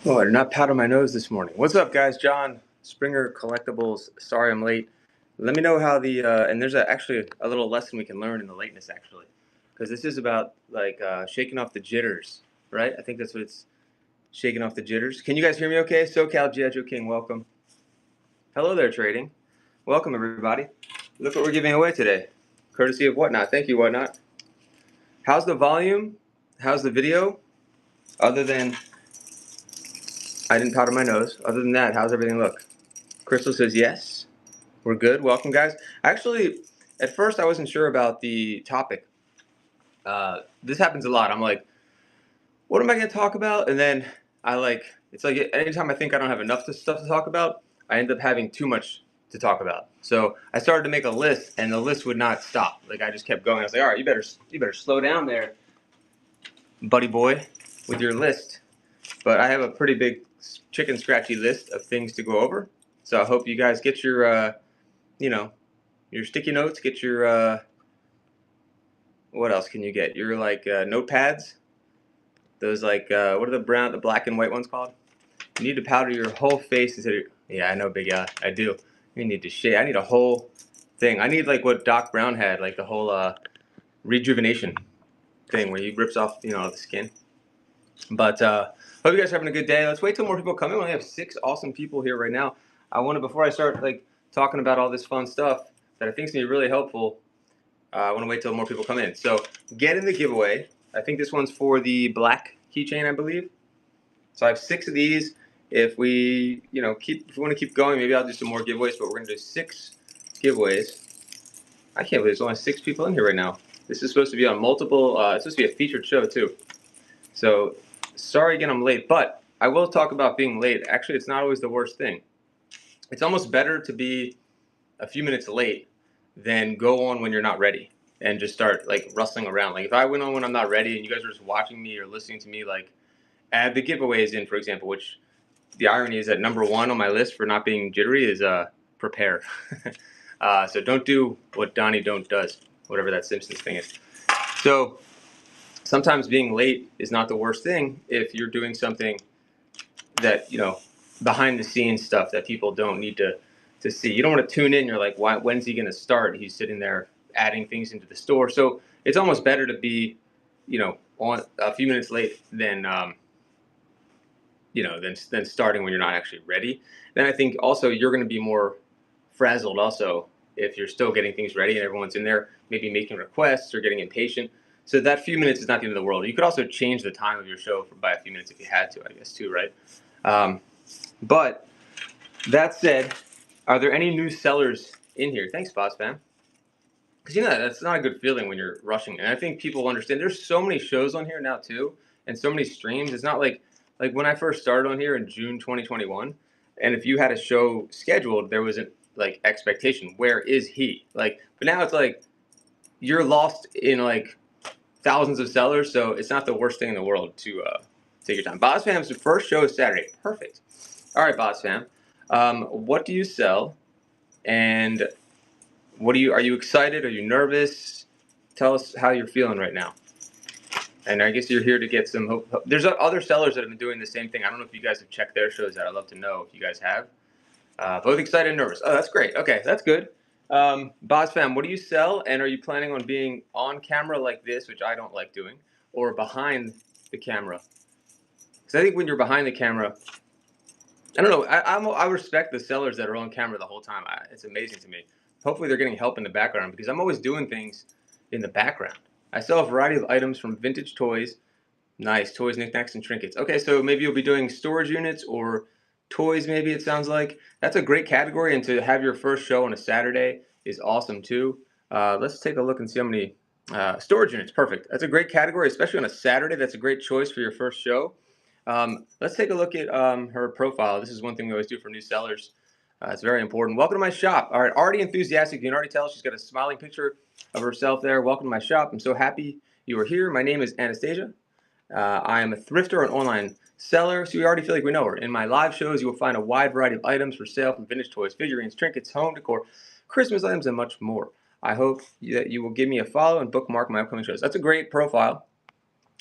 Oh, I did not powder my nose this morning. What's up, guys? John Springer Collectibles. Sorry I'm late. Let me know how and there's actually a little lesson we can learn in the lateness, actually. Because this is about, like, shaking off the jitters, right? I think that's what it's shaking off the jitters. Can you guys hear me okay? SoCal G.I. King, welcome. Hello there, trading. Welcome, everybody. Look what we're giving away today. Courtesy of Whatnot. Thank you, Whatnot. How's the volume? How's the video? Other than I didn't powder my nose. Other than that, how's everything look? Crystal says yes. We're good. Welcome, guys. Actually, at first I wasn't sure about the topic. This happens a lot. I'm like, what am I going to talk about? And then it's like anytime I think I don't have enough stuff to talk about, I end up having too much to talk about. So I started to make a list, and the list would not stop. Like, I just kept going. I was like, all right, you better slow down there, buddy boy, with your list. But I have a pretty big chicken scratchy list of things to go over. So I hope you guys get your, your sticky notes, get your, what else can you get? Your, notepads. Those, what are the black and white ones called? You need to powder your whole face instead of, yeah, I know, Big Al, I do. You need to shave. I need a whole thing. I need, like, what Doc Brown had, like the whole, rejuvenation thing where he rips off, the skin. But, hope you guys are having a good day. Let's wait till more people come in. We only have 6 awesome people here right now. Before I start, talking about all this fun stuff that I think is going to be really helpful, I want to wait till more people come in. So get in the giveaway. I think this one's for the black keychain, I believe. So I have 6 of these. If we, if we want to keep going, maybe I'll do some more giveaways. But we're going to do 6 giveaways. I can't believe there's only 6 people in here right now. This is supposed to be on multiple. It's supposed to be a featured show too. So sorry again, I'm late. But I will talk about being late. Actually, it's not always the worst thing. It's almost better to be a few minutes late than go on when you're not ready and just start rustling around. Like if I went on when I'm not ready and you guys are just watching me or listening to me, add the giveaways in, for example, which the irony is that number 1 on my list for not being jittery is prepare. So don't do what Donnie Don't does, whatever that Simpsons thing is. So sometimes being late is not the worst thing if you're doing something that, behind the scenes stuff that people don't need to see. You don't want to tune in. You're like, when's he going to start? He's sitting there adding things into the store. So it's almost better to be, on a few minutes late than, than starting when you're not actually ready. Then I think also you're going to be more frazzled also if you're still getting things ready and everyone's in there maybe making requests or getting impatient. So that few minutes is not the end of the world. You could also change the time of your show by a few minutes if you had to, I guess, too, right? But that said, are there any new sellers in here? Thanks, Boss Fam. Because that's not a good feeling when you're rushing. And I think people understand. There's so many shows on here now too, and so many streams. It's not like when I first started on here in June 2021, and if you had a show scheduled, there wasn't expectation. Where is he? But now it's like you're lost in thousands of sellers, so it's not the worst thing in the world to take your time. Boss Fam's first show is Saturday. Perfect. All right, Boss Fam. What do you sell? And are you excited? Are you nervous? Tell us how you're feeling right now. And I guess you're here to get some hope. There's other sellers that have been doing the same thing. I don't know if you guys have checked their shows out. I'd love to know if you guys have. Both excited and nervous. Oh, that's great. Okay, that's good. Boss Fam, what do you sell? And are you planning on being on camera like this, which I don't like doing, or behind the camera? Because I think when you're behind the camera, I don't know. I respect the sellers that are on camera the whole time. It's amazing to me. Hopefully they're getting help in the background because I'm always doing things in the background. I sell a variety of items from vintage toys. Nice. Toys, knickknacks, and trinkets. Okay, so maybe you'll be doing storage units or toys maybe it sounds like. That's a great category, and to have your first show on a Saturday is awesome too. Let's take a look and see how many storage units. Perfect. That's a great category, especially on a Saturday. That's a great choice for your first show. Let's take a look at her profile. This is one thing we always do for new sellers. It's very important. Welcome to my shop. All right, already enthusiastic. You can already tell she's got a smiling picture of herself there. Welcome to my shop. I'm so happy you are here. My name is Anastasia. I am a thrifter and online seller, so we already feel like we know her. In my live shows, you will find a wide variety of items for sale from vintage toys, figurines, trinkets, home decor, Christmas items, and much more. I hope that you will give me a follow and bookmark my upcoming shows. That's a great profile.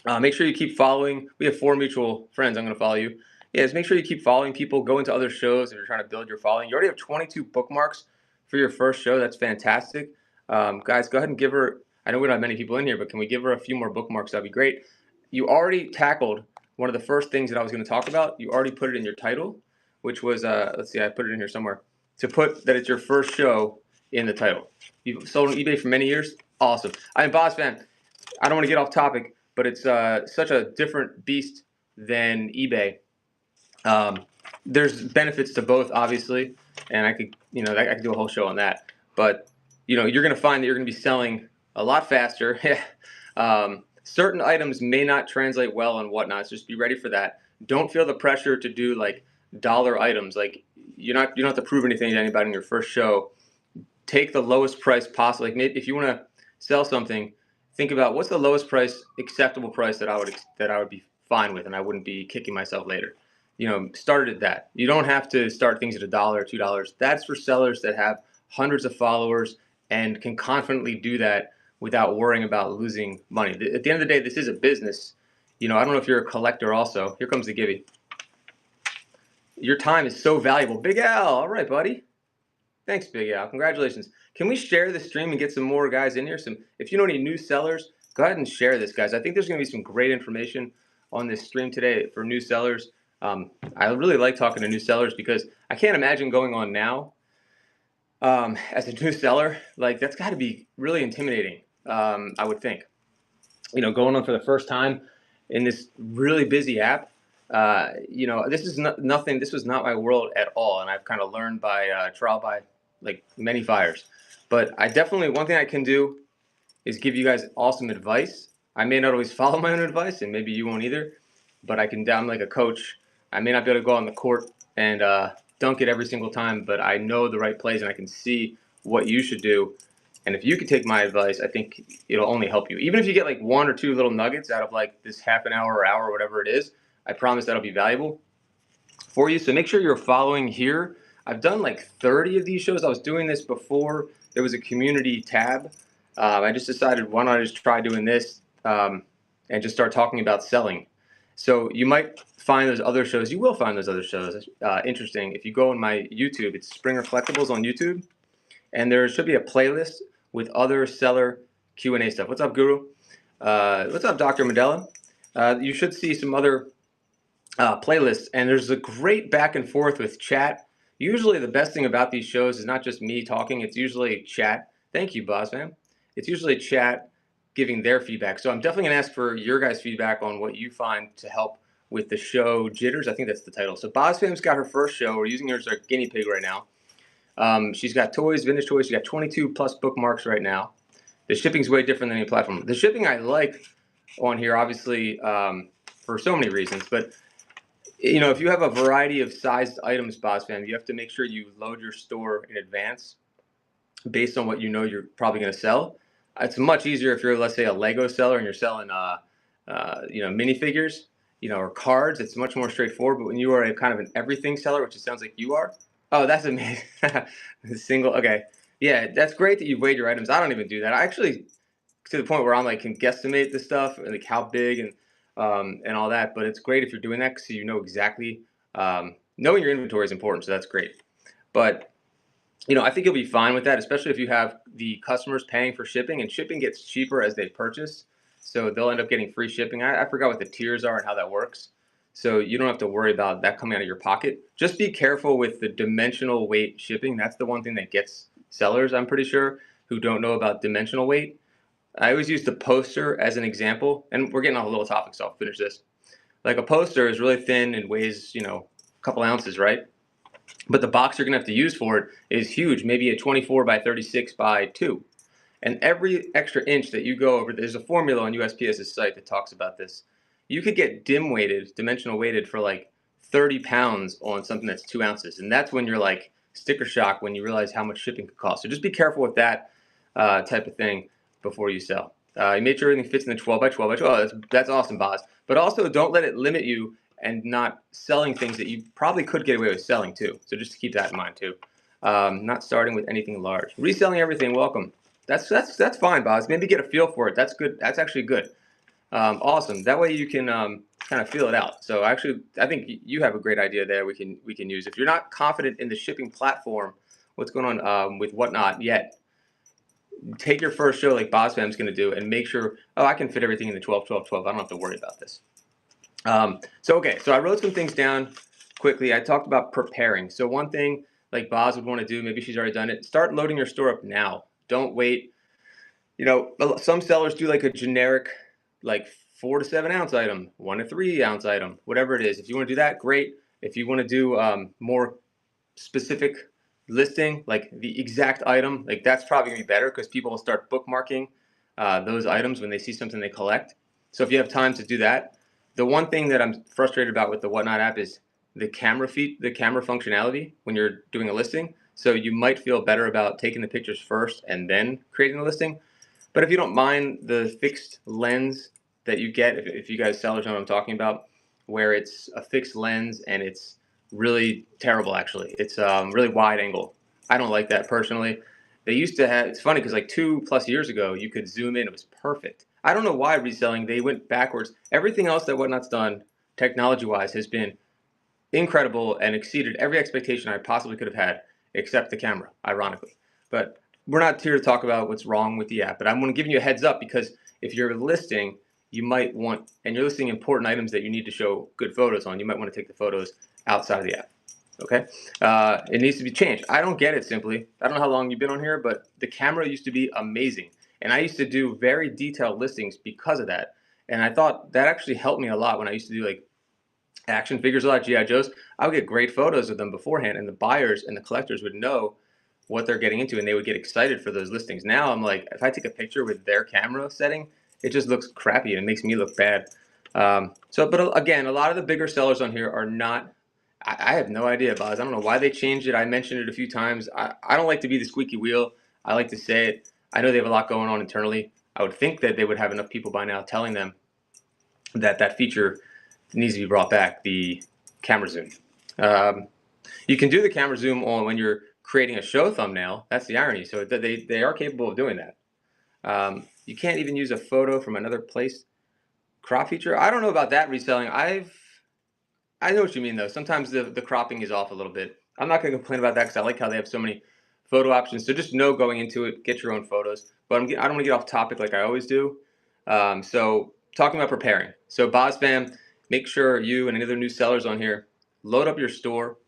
Make sure you keep following. We have 4 mutual friends. I'm going to follow you. Yeah, just make sure you keep following people. Go into other shows if you're trying to build your following. You already have 22 bookmarks for your first show. That's fantastic. Guys, go ahead and give her. I know we don't have many people in here, but can we give her a few more bookmarks? That'd be great. You already tackled one of the first things that I was going to talk about. You already put it in your title, which was let's see, I put it in here somewhere. To put that it's your first show in the title. You've sold on eBay for many years. Awesome. I'm Boz fan. I don't want to get off topic, but it's such a different beast than eBay. There's benefits to both, obviously, and I could, I could do a whole show on that. But you're going to find that you're going to be selling a lot faster. Certain items may not translate well and whatnot. So just be ready for that. Don't feel the pressure to do like dollar items. Like you don't have to prove anything to anybody in your first show. Take the lowest price possible. Like maybe if you want to sell something, think about what's the lowest price, acceptable price that I would be fine with, and I wouldn't be kicking myself later. Start at that. You don't have to start things at $1 or $2. That's for sellers that have hundreds of followers and can confidently do that without worrying about losing money. At the end of the day, this is a business. I don't know if you're a collector also. Here comes the Gibby. Your time is so valuable. Big Al, all right, buddy. Thanks, Big Al. Congratulations. Can we share the stream and get some more guys in here? If you know any new sellers, go ahead and share this, guys. I think there's going to be some great information on this stream today for new sellers. I really like talking to new sellers because I can't imagine going on now as a new seller. Like that's got to be really intimidating. I would think, going on for the first time in this really busy app. This is nothing. This was not my world at all, and I've kind of learned by trial by like many fires. But I definitely, one thing I can do is give you guys awesome advice. I may not always follow my own advice, and maybe you won't either. But I'm like a coach. I may not be able to go on the court and dunk it every single time, but I know the right plays and I can see what you should do. And if you could take my advice, I think it'll only help you. Even if you get like one or two little nuggets out of like this half an hour or hour or whatever it is, I promise that'll be valuable for you. So make sure you're following here. I've done like 30 of these shows. I was doing this before there was a community tab. I just decided why not just try doing this and just start talking about selling. So you might find those other shows. You will find those other shows interesting. If you go on my YouTube, it's Springer Collectibles on YouTube. And there should be a playlist with other seller Q&A stuff. What's up, Guru? What's up, Dr. Medella? You should see some other playlists. And there's a great back and forth with chat. Usually the best thing about these shows is not just me talking. It's usually chat. Thank you, Boss Man. It's usually chat giving their feedback. So I'm definitely going to ask for your guys' feedback on what you find to help with the show Jitters. I think that's the title. So BozFam's got her first show. We're using her as our guinea pig right now. She's got toys, vintage toys. She's got 22 plus bookmarks right now. The shipping's way different than any platform. The shipping I like on here, obviously, for so many reasons. But, if you have a variety of sized items, BozFam, you have to make sure you load your store in advance based on what you're probably going to sell. It's much easier if you're, let's say, a Lego seller and you're selling, minifigures, or cards. It's much more straightforward. But when you are a kind of an everything seller, which it sounds like you are, oh, that's amazing. Single, okay. Yeah, that's great that you've weighed your items. I don't even do that. I actually, to the point where I'm like, can guesstimate the stuff and like how big and all that. But it's great if you're doing that because you know exactly. Knowing your inventory is important, so that's great. But I think you'll be fine with that, especially if you have the customers paying for shipping, and shipping gets cheaper as they purchase. So they'll end up getting free shipping. I forgot what the tiers are and how that works. So you don't have to worry about that coming out of your pocket. Just be careful with the dimensional weight shipping. That's the one thing that gets sellers, I'm pretty sure, who don't know about dimensional weight. I always use the poster as an example, and we're getting on a little topic, so I'll finish this. Like a poster is really thin and weighs, a couple ounces, right? But the box you're going to have to use for it is huge, maybe a 24 by 36 by 2. And every extra inch that you go over, there's a formula on USPS's site that talks about this. You could get dimensional weighted for like 30 pounds on something that's 2 ounces. And that's when you're like sticker shock when you realize how much shipping could cost. So just be careful with that type of thing before you sell. You make sure everything fits in the 12 by 12 by 12. That's awesome, Boz. But also don't let it limit you and not selling things that you probably could get away with selling too. So just to keep that in mind too. Not starting with anything large. Reselling everything, welcome. That's fine, Boz. Maybe get a feel for it. That's good. That's actually good. Awesome. That way you can kind of feel it out. So actually, I think you have a great idea there. We can use. If you're not confident in the shipping platform, what's going on with Whatnot yet, take your first show like BozFam's going to do, and make sure, oh, I can fit everything in the 12, 12, 12. I don't have to worry about this. So I wrote some things down quickly. I talked about preparing. So one thing like Boz would want to do, maybe she's already done it. Start loading your store up now. Don't wait. Some sellers do like a generic, like 4 to 7 ounce item, 1 to 3 ounce item, whatever it is. If you want to do that, great. If you want to do more specific listing, like the exact item, like that's probably gonna be better because people will start bookmarking those items when they see something they collect. So if you have time to do that, the one thing that I'm frustrated about with the Whatnot app is the camera functionality when you're doing a listing. So you might feel better about taking the pictures first and then creating the listing. But if you don't mind the fixed lens that you get, if you guys sellers know what I'm talking about, where it's a fixed lens and it's really terrible, actually. It's really wide angle. I don't like that personally. They used to have, it's funny because like 2+ years ago, you could zoom in, it was perfect. I don't know why reselling, they went backwards. Everything else that Whatnot's done, technology-wise, has been incredible and exceeded every expectation I possibly could have had, except the camera, ironically. But we're not here to talk about what's wrong with the app, but I'm giving you a heads up because if you're listing, you might want, and you're listing important items that you need to show good photos on, you might want to take the photos outside of the app. Okay, it needs to be changed. I don't get it simply. I don't know how long you've been on here, but the camera used to be amazing, and I used to do very detailed listings because of that. And I thought that actually helped me a lot when I used to do like action figures, a lot of GI Joes. I would get great photos of them beforehand, and the buyers and the collectors would know what they're getting into, and they would get excited for those listings. Now I'm like, if I take a picture with their camera setting, it just looks crappy and it makes me look bad. But again, a lot of the bigger sellers on here are not. I have no idea, Boz. I don't know why they changed it. I mentioned it a few times. I don't like to be the squeaky wheel. I like to say it. I know they have a lot going on internally. I would think that they would have enough people by now telling them that that feature needs to be brought back, the camera zoom. You can do the camera zoom on when you're creating a show thumbnail. That's the irony. So they are capable of doing that. You can't even use a photo from another place. Crop feature. I don't know about that reselling. I know what you mean though. Sometimes the cropping is off a little bit. I'm not going to complain about that because I like how they have so many photo options. So just know going into it, get your own photos. But I don't want to get off topic like I always do. So talking about preparing. So BozFam, make sure you and any other new sellers on here load up your store.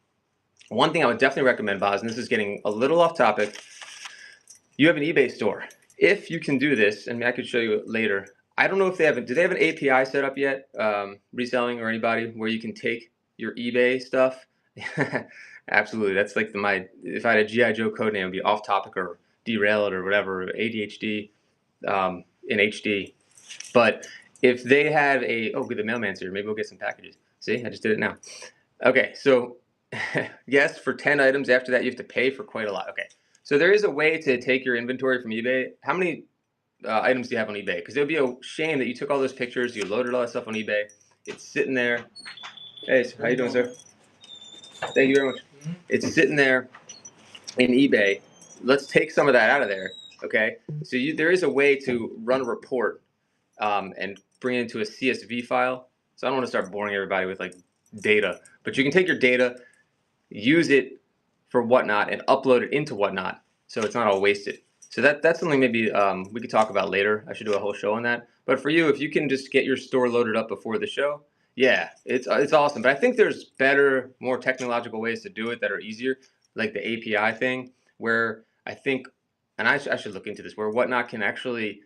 One thing I would definitely recommend, Boz, and this is getting a little off topic, you have an eBay store. If you can do this, and I could show you later, I don't know if do they have an API set up yet, reselling or anybody, where you can take your eBay stuff? Absolutely. That's like if I had a GI Joe code name, it would be off topic or derailed or whatever, ADHD in HD. But if they have oh, good, the mailman's here. Maybe we'll get some packages. See, I just did it now. Okay, so yes, for 10 items. After that, you have to pay for quite a lot. Okay, so there is a way to take your inventory from eBay. How many items do you have on eBay? Because it would be a shame that you took all those pictures, you loaded all that stuff on eBay. It's sitting there. Hey, how you doing, sir? Thank you very much. It's sitting there in eBay. Let's take some of that out of there. Okay, so there is a way to run a report and bring it into a CSV file. So I don't want to start boring everybody with like data, but you can take your data, use it for Whatnot, and upload it into Whatnot, so it's not all wasted. So that's something maybe we could talk about later. I should do a whole show on that. But for you, if you can just get your store loaded up before the show, yeah, it's awesome. But I think there's better, more technological ways to do it that are easier, like the API thing, where I think, and I should look into this, where Whatnot can actually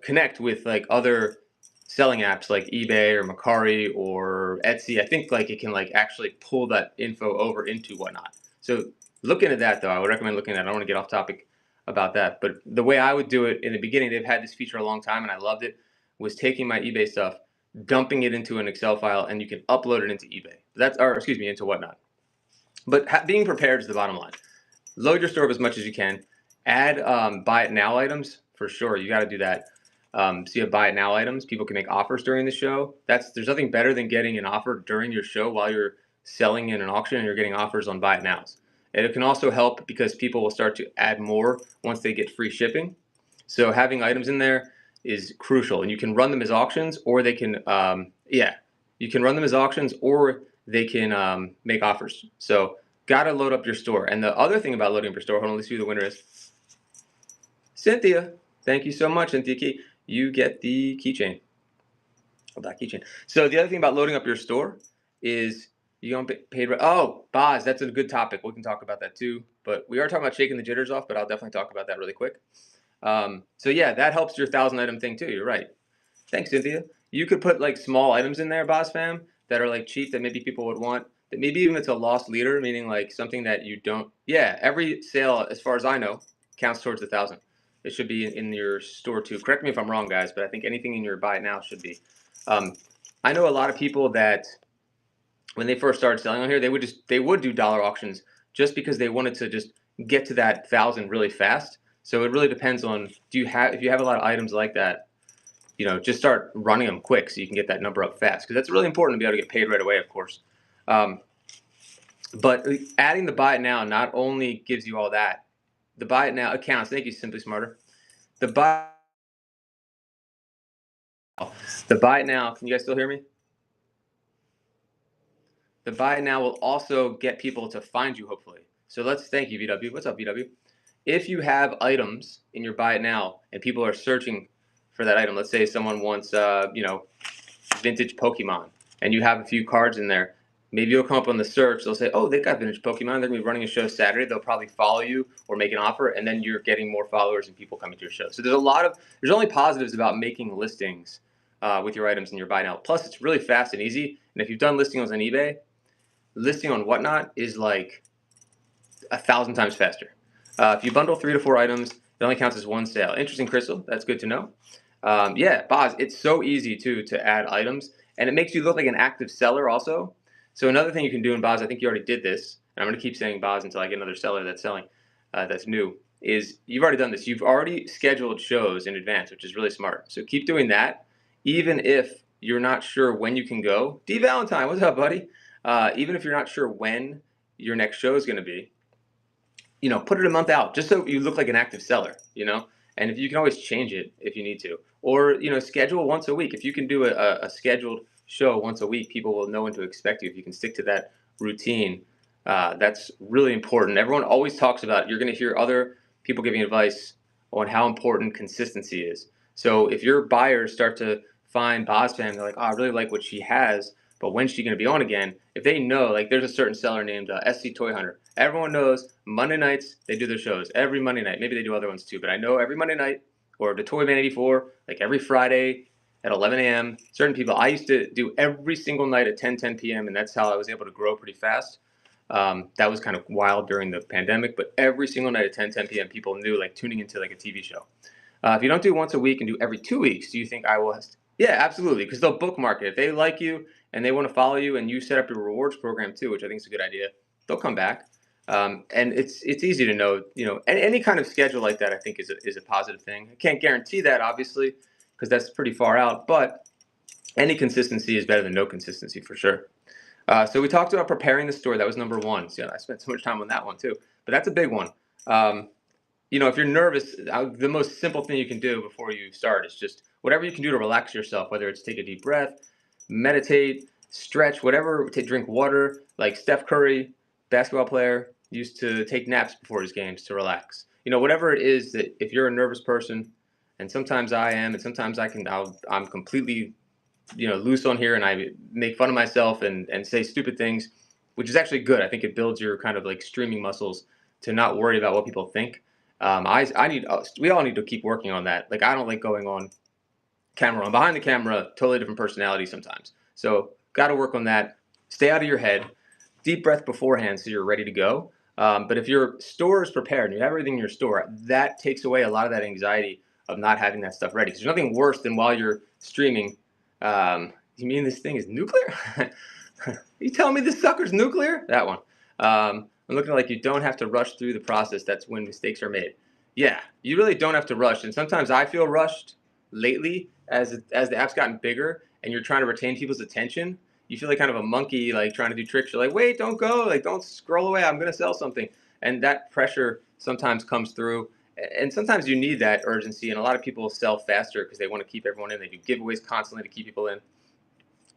connect with like other selling apps like eBay or Mercari or Etsy. I think like it can like actually pull that info over into Whatnot. So look into that though. I would recommend looking at it. I don't want to get off topic about that. But the way I would do it in the beginning, they've had this feature a long time and I loved it, was taking my eBay stuff, dumping it into an Excel file, and you can upload it into eBay. Into Whatnot. But being prepared is the bottom line. Load your store up as much as you can. Add buy it now items for sure. You got to do that. So you have buy it now items. People can make offers during the show. There's nothing better than getting an offer during your show while you're selling in an auction and you're getting offers on buy it nows. And it can also help because people will start to add more once they get free shipping. So having items in there is crucial. And you can run them as auctions, or they can, you can run them as auctions, or they can make offers. So got to load up your store. And the other thing about loading up your store, hold on, let's see who the winner is. Cynthia. Thank you so much, Cynthia Key. You get the keychain. That keychain. So the other thing about loading up your store is you don't get paid. Oh, Boz, that's a good topic. We can talk about that too. But we are talking about shaking the jitters off, but I'll definitely talk about that really quick. So yeah, that helps your 1,000 item thing too. You're right. Thanks, Cynthia. You could put like small items in there, Boz fam, that are like cheap that maybe people would want. That maybe even it's a lost leader, meaning like something that you don't. Yeah, every sale, as far as I know, counts towards 1,000. It should be in your store too. Correct me if I'm wrong, guys, but I think anything in your buy it now should be. I know a lot of people that when they first started selling on here, they would do dollar auctions just because they wanted to just get to that 1,000 really fast. So it really depends on if you have a lot of items like that, just start running them quick so you can get that number up fast, because that's really important to be able to get paid right away, of course. But adding the buy it now not only gives you all that, the buy it now accounts. Thank you, Simply Smarter. The buy it now. Can you guys still hear me? The buy it now will also get people to find you, hopefully. So thank you, VW. What's up, VW? If you have items in your buy it now and people are searching for that item, let's say someone wants, vintage Pokemon, and you have a few cards in there, maybe you'll come up on the search. They'll say, oh, they've got vintage Pokemon. They're going to be running a show Saturday. They'll probably follow you or make an offer, and then you're getting more followers and people coming to your show. So there's only positives about making listings with your items in your buy now. Plus, it's really fast and easy. And if you've done listings on eBay, listing on Whatnot is like 1,000 times faster. If you bundle 3 to 4 items, it only counts as one sale. Interesting, Crystal. That's good to know. Yeah, Boz, it's so easy to add items, and it makes you look like an active seller also. So another thing you can do in Boz, I think you already did this, and I'm going to keep saying Boz until I get another seller that's selling, that's new, is you've already done this. You've already scheduled shows in advance, which is really smart. So keep doing that, even if you're not sure when you can go. D Valentine, what's up, buddy? Even if you're not sure when your next show is going to be, put it a month out just so you look like an active seller, and if you can always change it if you need to, or, schedule once a week. If you can do a scheduled show once a week, people will know when to expect you. If you can stick to that routine, that's really important. Everyone always talks about, you're going to hear other people giving advice on how important consistency is. So if your buyers start to find Boz Fam, they're like, oh, I really like what she has, but when's she going to be on again? If they know, like there's a certain seller named SC Toy Hunter. Everyone knows Monday nights they do their shows every Monday night. Maybe they do other ones too, but I know every Monday night, or the Toy Man 84, like every Friday at 11 a.m. Certain people, I used to do every single night at 10 p.m. and that's how I was able to grow pretty fast. That was kind of wild during the pandemic, but every single night at 10 p.m. people knew, like tuning into like a TV show. If you don't do once a week and do every 2 weeks, do you think I will? Yeah, absolutely, because they'll bookmark it. If they like you and they want to follow you and you set up your rewards program too, which I think is a good idea, they'll come back. And it's easy to know, any kind of schedule like that, I think is a positive thing. I can't guarantee that, obviously, because that's pretty far out, but any consistency is better than no consistency for sure. So we talked about preparing the store. That was number 1. So I spent so much time on that one too, but that's a big one. If you're nervous, the most simple thing you can do before you start is just whatever you can do to relax yourself, whether it's take a deep breath, meditate, stretch, whatever, to drink water. Like Steph Curry, basketball player, used to take naps before his games to relax. Whatever it is, that if you're a nervous person, and sometimes I am, and sometimes I'm completely, loose on here, and I make fun of myself and say stupid things, which is actually good. I think it builds your kind of like streaming muscles to not worry about what people think. We all need to keep working on that. Like, I don't like going on camera. I'm behind the camera, totally different personality sometimes. So got to work on that. Stay out of your head. Deep breath beforehand so you're ready to go. But if your store is prepared and you have everything in your store, that takes away a lot of that anxiety of not having that stuff ready. Because there's nothing worse than while you're streaming. You mean this thing is nuclear? You telling me this sucker's nuclear? That one. I'm looking like you don't have to rush through the process. That's when mistakes are made. Yeah, you really don't have to rush. And sometimes I feel rushed lately as the app's gotten bigger and you're trying to retain people's attention. You feel like kind of a monkey, like trying to do tricks. You're like, wait, don't go. Like, don't scroll away. I'm going to sell something. And that pressure sometimes comes through. And sometimes you need that urgency, and a lot of people sell faster because they want to keep everyone in. They do giveaways constantly to keep people in.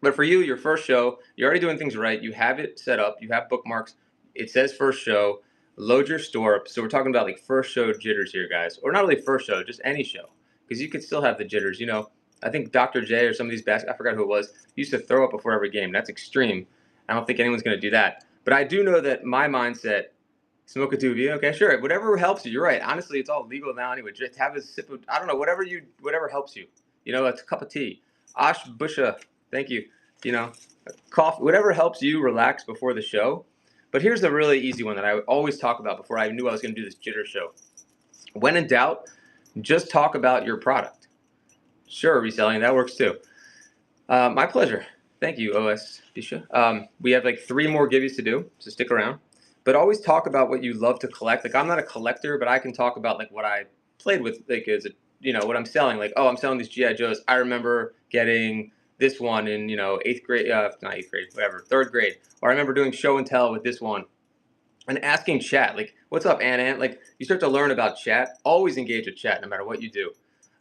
But for you, your first show, you're already doing things right. You have it set up. You have bookmarks. It says first show. Load your store up. So we're talking about like first show jitters here, guys. Or not really first show, just any show. Because you could still have the jitters. You know, I think Dr. J or some of these I forgot who it was, used to throw up before every game. That's extreme. I don't think anyone's going to do that. But I do know that my mindset, smoke a doobie, okay, sure. Whatever helps you. You're right. Honestly, it's all legal now anyway. Just have a sip of, I don't know, whatever helps you. You know, it's a cup of tea. Ash Busha, thank you. You know, coffee, whatever helps you relax before the show. But here's the really easy one that I always talk about before I knew I was going to do this jitter show. When in doubt, just talk about your product. Sure, reselling, that works too. My pleasure. Thank you, OS Bisha. We have like 3 more giveaways to do, so stick around. But always talk about what you love to collect. Like, I'm not a collector, but I can talk about like what I played with, like, as a, you know, what I'm selling. Like, oh, I'm selling these GI Joes. I remember getting this one in, you know, 8th grade, not 8th grade, whatever, 3rd grade. Or I remember doing show and tell with this one. And asking chat, like, what's up, Ant? Like, you start to learn about chat. Always engage with chat, no matter what you do.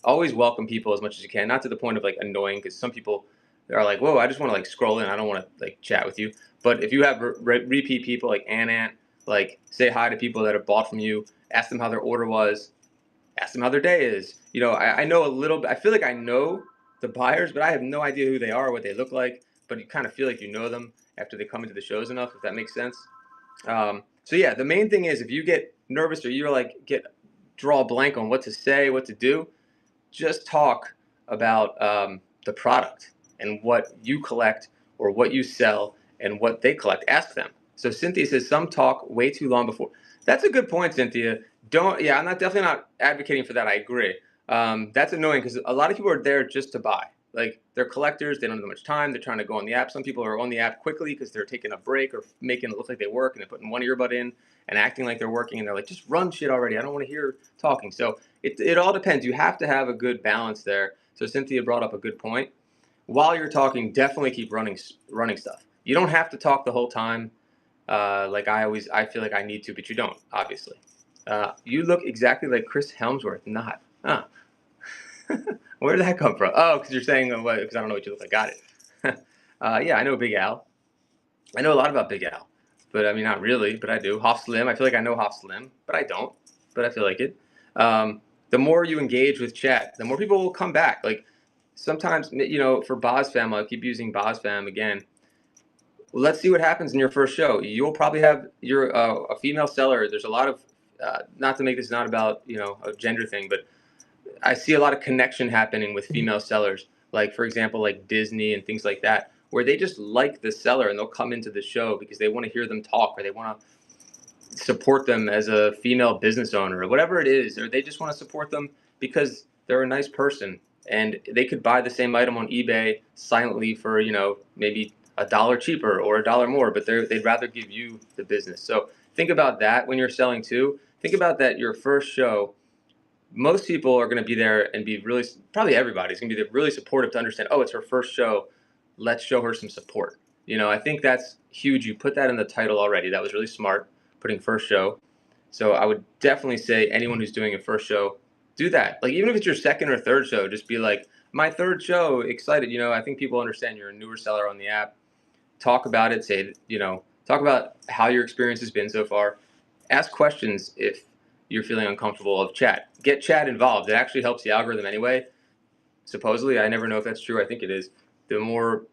Always welcome people as much as you can, not to the point of like annoying, because some people are like, whoa, I just want to like scroll in. I don't want to like chat with you. But if you have repeat people like Ant, like say hi to people that have bought from you, ask them how their order was, ask them how their day is. You know, I know a little bit. I feel like I know the buyers, but I have no idea who they are, what they look like. But you kind of feel like you know them after they come into the shows enough, if that makes sense. So yeah, the main thing is if you get nervous or you're like draw a blank on what to say, what to do, just talk about the product and what you collect or what you sell and what they collect. Ask them. So Cynthia says some talk way too long before. That's a good point, Cynthia. I'm definitely not advocating for that. I agree. That's annoying because a lot of people are there just to buy. Like, they're collectors. They don't have that much time. They're trying to go on the app. Some people are on the app quickly because they're taking a break or making it look like they work, and they're putting one earbud in and acting like they're working. And they're like, just run shit already. I don't want to hear talking. So it all depends. You have to have a good balance there. So Cynthia brought up a good point. While you're talking, definitely keep running stuff. You don't have to talk the whole time. Like I feel like I need to, but you don't, obviously. You look exactly like Chris Helmsworth. Not. Huh. Where did that come from? Oh, because you're saying, because I don't know what you look like. Got it. Yeah, I know Big Al. I know a lot about Big Al, but I mean, not really, but I do. Hoff Slim. I feel like I know Hoff Slim, but I don't. But I feel like it. The more you engage with chat, the more people will come back. Like, sometimes, you know, for BozFam, I'll keep using BozFam again. Well, let's see what happens in your first show. You'll probably have a female seller. There's a lot of, not to make this not about, you know, a gender thing, but I see a lot of connection happening with female sellers, like, for example, like Disney and things like that, where they just like the seller and they'll come into the show because they want to hear them talk, or they want to support them as a female business owner, or whatever it is, or they just want to support them because they're a nice person and they could buy the same item on eBay silently for, you know, maybe $1 cheaper or $1 more, but they'd rather give you the business. So think about that when you're selling too. Think about that your first show. Most people are going to be there and be really, probably everybody's going to be really supportive to understand, oh, it's her first show. Let's show her some support. You know, I think that's huge. You put that in the title already. That was really smart, putting first show. So I would definitely say anyone who's doing a first show, do that. Like, even if it's your second or third show, just be like, my third show, excited. You know, I think people understand you're a newer seller on the app. Talk about it. Say, you know, talk about how your experience has been so far. Ask questions if you're feeling uncomfortable of chat. Get chat involved. It actually helps the algorithm anyway. Supposedly, I never know if that's true. I think it is. The more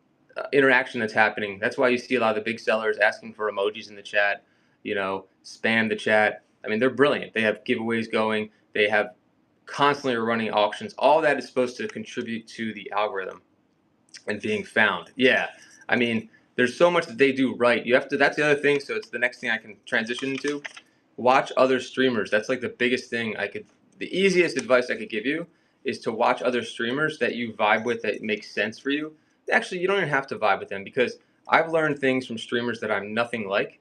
interaction that's happening, that's why you see a lot of the big sellers asking for emojis in the chat, you know, spam the chat. I mean, they're brilliant. They have giveaways going. They have constantly running auctions. All that is supposed to contribute to the algorithm and being found. Yeah. I mean, there's so much that they do right. You have to, that's the other thing. So it's the next thing I can transition into. Watch other streamers. That's like the biggest thing the easiest advice I could give you is to watch other streamers that you vibe with, that makes sense for you. Actually, you don't even have to vibe with them, because I've learned things from streamers that I'm nothing like.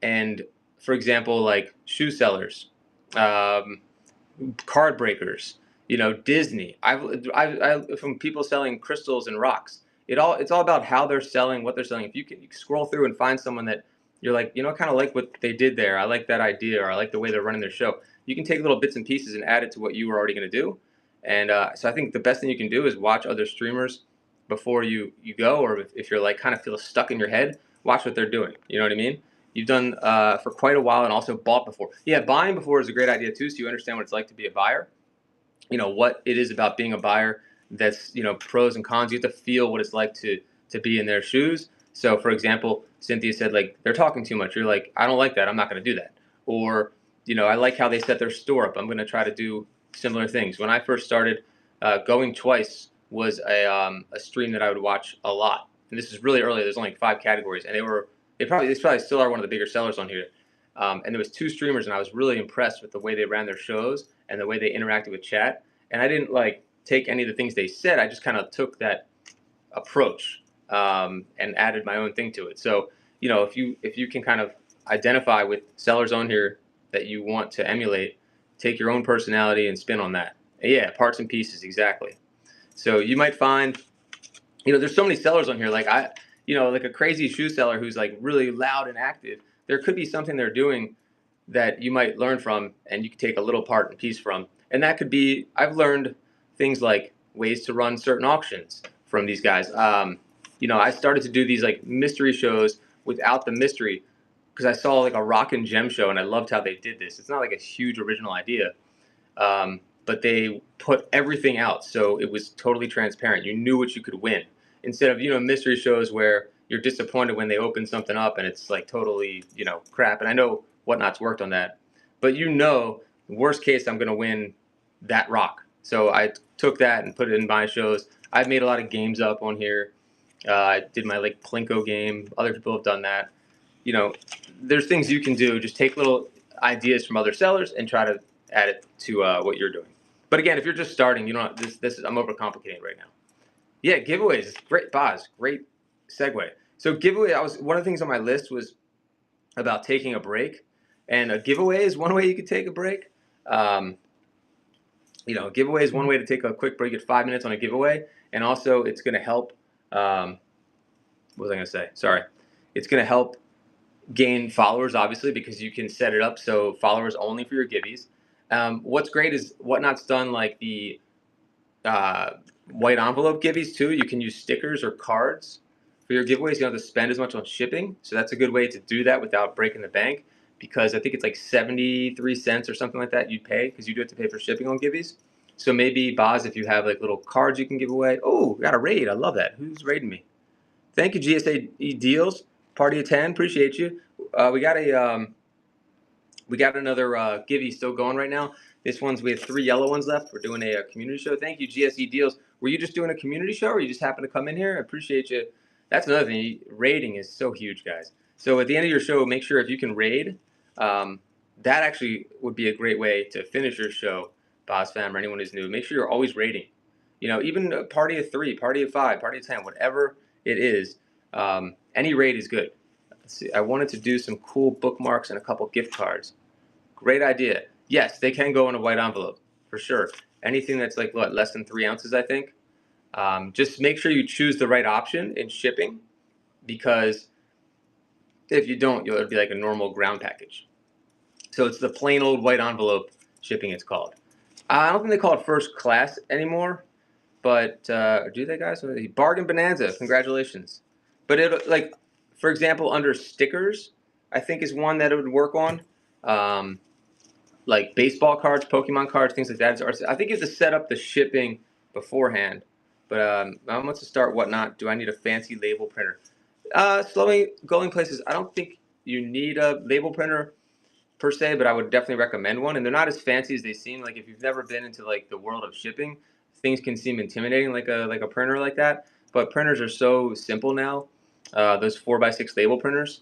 And for example, like shoe sellers, card breakers, you know, Disney. I from people selling crystals and rocks. It's all about how they're selling, what they're selling. If you can scroll through and find someone that you're like, you know, kind of like what they did there. I like that idea, or I like the way they're running their show. you can take little bits and pieces and add it to what you were already going to do. And so I think the best thing you can do is watch other streamers before you go, or if you're like kind of feel stuck in your head, watch what they're doing. You know what I mean? You've done for quite a while and also bought before. Yeah, buying before is a great idea too, so you understand what it's like to be a buyer. You know what it is about being a buyer. That's, you know, pros and cons. You have to feel what it's like to be in their shoes. So for example, Cynthia said like they're talking too much. You're like, I don't like that. I'm not going to do that. Or, you know, I like how they set their store up. I'm going to try to do similar things. When I first started, Going Twice was a stream that I would watch a lot. And this is really early. There's only like 5 categories, and they probably still are one of the bigger sellers on here. And there was 2 streamers, and I was really impressed with the way they ran their shows and the way they interacted with chat. And I didn't like take any of the things they said. I just kind of took that approach and added my own thing to it. So, you know, if you can kind of identify with sellers on here that you want to emulate, take your own personality and spin on that. Yeah, parts and pieces, exactly. So you might find, you know, there's so many sellers on here. Like you know, like a crazy shoe seller who's like really loud and active. There could be something they're doing that you might learn from, and you can take a little part and piece from. And that could be, I've learned things like ways to run certain auctions from these guys. You know, I started to do these like mystery shows without the mystery because I saw like a rock and gem show and I loved how they did this. It's not like a huge original idea, but they put everything out so it was totally transparent. You knew what you could win instead of, you know, mystery shows where you're disappointed when they open something up and it's like totally, you know, crap. And I know Whatnot's worked on that, but you know, worst case, I'm going to win that rock. So I took that and put it in my shows. I've made a lot of games up on here. I did my like Plinko game. Other people have done that. You know, there's things you can do. Just take little ideas from other sellers and try to add it to what you're doing. But again, if you're just starting, you don't. I'm overcomplicating right now. Yeah, giveaways. Great, Boz. Great segue. So giveaway. One of the things on my list was about taking a break, and a giveaway is one way you could take a break. You know, giveaway is one way to take a quick break. Get 5 minutes on a giveaway, and also it's going to help. What was I going to say? Sorry. It's going to help gain followers, obviously, because you can set it up so followers only for your giveies. What's great is Whatnot's done like the white envelope giveies too. You can use stickers or cards for your giveaways. You don't have to spend as much on shipping, so that's a good way to do that without breaking the bank. Because I think it's like 73 cents or something like that you'd pay because you do have to pay for shipping on giveies. So maybe, Boz, if you have like little cards you can give away. Oh, we got a raid. I love that. Who's raiding me? Thank you, GSA Deals. Party of 10. Appreciate you. We got another givey still going right now. This one's, we have 3 yellow ones left. We're doing a community show. Thank you, GSE Deals. Were you just doing a community show or you just happened to come in here? I appreciate you. That's another thing. Raiding is so huge, guys. So at the end of your show, make sure if you can raid, that actually would be a great way to finish your show, Boz Fam, or anyone who's new. Make sure you're always raiding. You know, even a party of 3, party of 5, party of 10, whatever it is, any raid is good. Let's see, I wanted to do some cool bookmarks and a couple gift cards. Great idea. Yes, they can go in a white envelope for sure. Anything that's like what, less than 3 ounces, I think. Just make sure you choose the right option in shipping, because if you don't, it'll be like a normal ground package. So it's the plain old white envelope shipping, it's called. I don't think they call it first class anymore, but do they, guys? Bargain Bonanza, congratulations. But it, like, for example, under stickers, I think is one that it would work on. Like baseball cards, Pokemon cards, things like that. I think you have to set up the shipping beforehand. But I'm going to start Whatnot. Do I need a fancy label printer? Slowly going places. I don't think you need a label printer per se, but I would definitely recommend one. And they're not as fancy as they seem. Like if you've never been into like the world of shipping, things can seem intimidating, like a printer like that. But printers are so simple now. Those 4x6 label printers.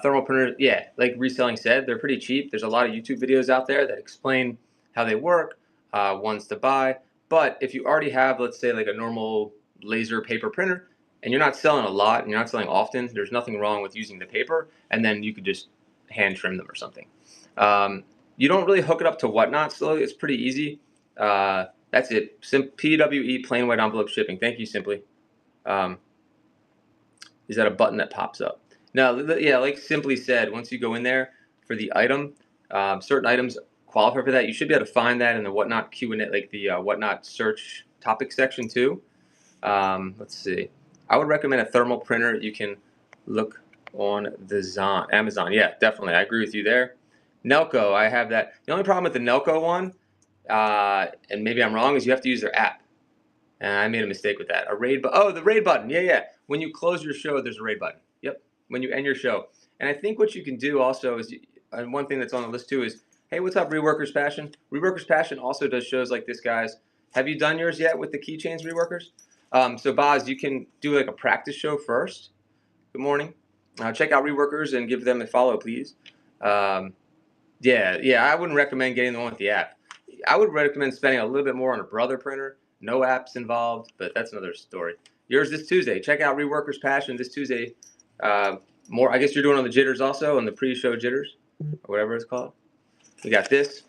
Thermal printers, yeah, like Reselling said, they're pretty cheap. There's a lot of YouTube videos out there that explain how they work, ones to buy. But if you already have, let's say, like a normal laser paper printer, and you're not selling a lot and you're not selling often, there's nothing wrong with using the paper, and then you could just hand trim them or something. You don't really hook it up to Whatnot slowly. It's pretty easy. That's it. PWE, plain white envelope shipping. Thank you, Simply. Is that a button that pops up? No, yeah, like Simply said, once you go in there for the item, certain items qualify for that, you should be able to find that in the Whatnot Q&A, like the Whatnot search topic section too. Let's see. I would recommend a thermal printer. You can look on the Amazon. Yeah, definitely. I agree with you there. Nelco, I have that. The only problem with the Nelco one, and maybe I'm wrong, is you have to use their app. And I made a mistake with that. The raid button. Yeah. When you close your show, there's a raid button. Yep. When you end your show. And I think what you can do also is, and one thing that's on the list too is, hey, what's up, Reworkers Passion? Reworkers Passion also does shows like this, guys. Have you done yours yet with the keychains, Reworkers? So Boz, you can do like a practice show first. Good morning. Check out Reworkers and give them a follow, please. Yeah. I wouldn't recommend getting the one with the app. I would recommend spending a little bit more on a Brother printer. No apps involved, but that's another story. Yours this Tuesday. Check out Reworkers Passion this Tuesday. More. I guess you're doing on the jitters also, on the pre-show jitters, or whatever it's called. We got this.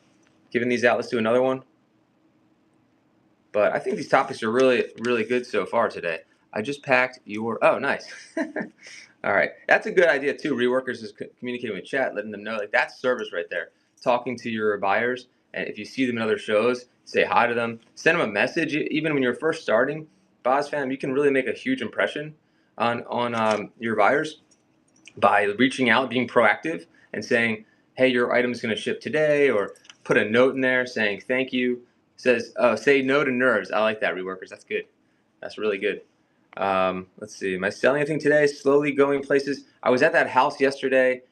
Giving these out. Let's do another one. But I think these topics are really, really good so far today. I just packed your. Oh, nice. All right, that's a good idea too. Reworkers is communicating with chat, letting them know, like, that's service right there. Talking to your buyers, and if you see them in other shows, say hi to them, send them a message. Even when you're first starting, Boz fam, you can really make a huge impression on your buyers by reaching out, being proactive, and saying, hey, your item is going to ship today, or put a note in there saying thank you. Says, say no to nerds. I like that, Reworkers. That's good. That's really good. Let's see. Am I selling anything today? Slowly going places. I was at that house yesterday.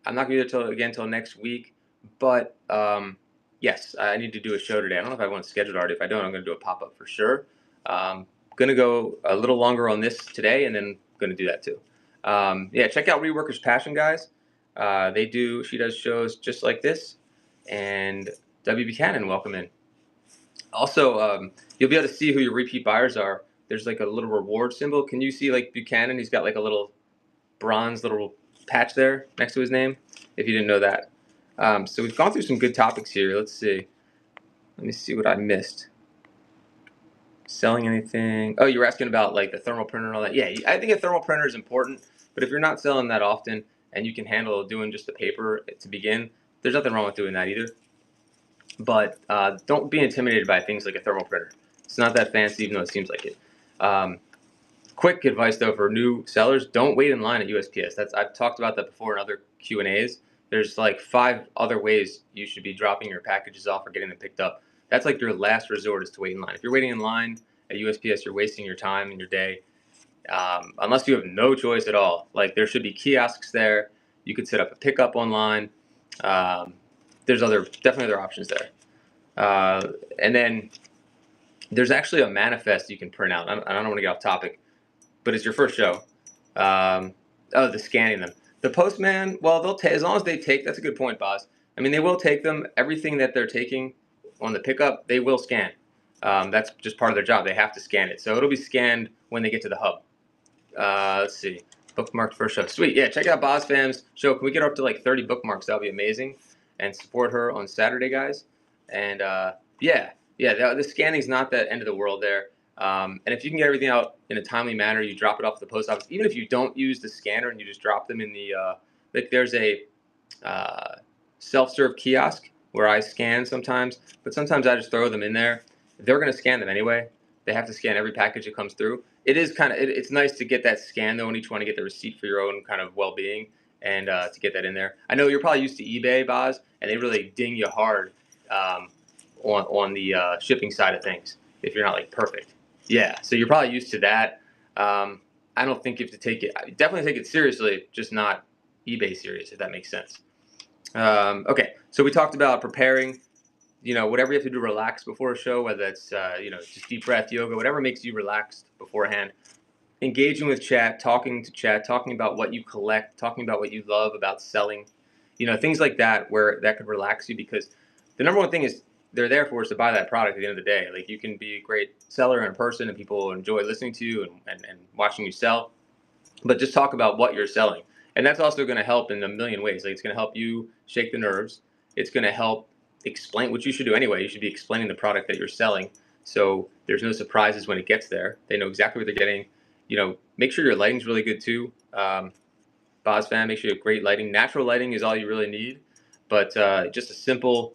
I'm not going to be there till next week. But yes, I need to do a show today. I don't know if I want to schedule it already. If I don't, I'm going to do a pop-up for sure. Going to go a little longer on this today, and then going to do that too. Yeah, check out Reworkers Passion, guys. She does shows just like this. And W. Buchanan, welcome in. Also, you'll be able to see who your repeat buyers are. There's like a little reward symbol. Can you see like Buchanan? He's got like a little bronze little patch there next to his name, if you didn't know that. So we've gone through some good topics here. Let's see. Let me see what I missed. Selling anything? Oh, you were asking about like the thermal printer and all that. Yeah, I think a thermal printer is important, but if you're not selling that often and you can handle doing just the paper to begin, there's nothing wrong with doing that either. But don't be intimidated by things like a thermal printer. It's not that fancy, even though it seems like it. Quick advice though for new sellers: don't wait in line at USPS. I've talked about that before in other Q&As. There's like 5 other ways you should be dropping your packages off or getting them picked up. That's like your last resort, is to wait in line. If you're waiting in line at USPS, you're wasting your time and your day. Unless you have no choice at all. Like, there should be kiosks there. You could set up a pickup online. There's definitely other options there. And then there's actually a manifest you can print out. I don't want to get off topic, but it's your first show. The scanning them. The postman, well, they'll take, as long as they take, that's a good point, Boz. I mean, they will take them. Everything that they're taking on the pickup, they will scan. That's just part of their job. They have to scan it. So it'll be scanned when they get to the hub. Let's see. Bookmarked first show. Sweet. Yeah, check out Boz Fam's show. Can we get her up to like 30 bookmarks? That would be amazing. And support her on Saturday, guys. And the scanning's not the end of the world there. And if you can get everything out in a timely manner, you drop it off at the post office. Even if you don't use the scanner and you just drop them in the there's a self-serve kiosk where I scan sometimes, but sometimes I just throw them in there. They're going to scan them anyway. They have to scan every package that comes through. It is it's nice to get that scan though, and each one to get the receipt for your own kind of well-being, and to get that in there. I know you're probably used to eBay, Boz, and they really ding you hard on the shipping side of things if you're not like perfect. Yeah, so you're probably used to that. I don't think you have to take it. Definitely take it seriously, just not eBay serious, if that makes sense. Okay, so we talked about preparing. Whatever you have to do to relax before a show, whether it's just deep breath, yoga, whatever makes you relaxed beforehand. Engaging with chat, talking about what you collect, talking about what you love about selling, things like that, where that could relax you, because the number one thing is they're there for us to buy that product at the end of the day. Like, you can be a great seller in person and people enjoy listening to you and watching you sell, but just talk about what you're selling. And that's also going to help in a million ways. Like, it's going to help you shake the nerves. It's going to help explain what you should do anyway. You should be explaining the product that you're selling, so there's no surprises when it gets there. They know exactly what they're getting. Make sure your lighting's really good too. Boz fan, make sure you have great lighting. Natural lighting is all you really need, but just a simple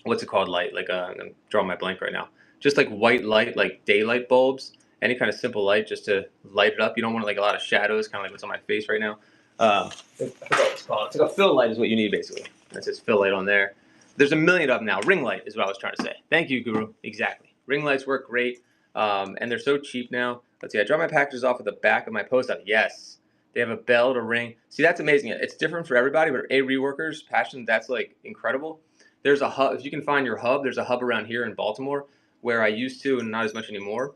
what's it called, light, like I'm drawing my blank right now, just like white light, like daylight bulbs, any kind of simple light just to light it up. You don't want like a lot of shadows, kind of like what's on my face right now. I forgot what it's called. It's like a fill light is what you need basically. That says fill light on there. There's a million of them now. Ring light is what I was trying to say. Thank you, Guru. Exactly. Ring lights work great, and they're so cheap now. Let's see. I drop my packages off at the back of my post op. Yes, they have a bell to ring. See, that's amazing. It's different for everybody, but A reworkers passion, that's like incredible. There's a hub. If you can find your hub, there's a hub around here in Baltimore where I used to, and not as much anymore,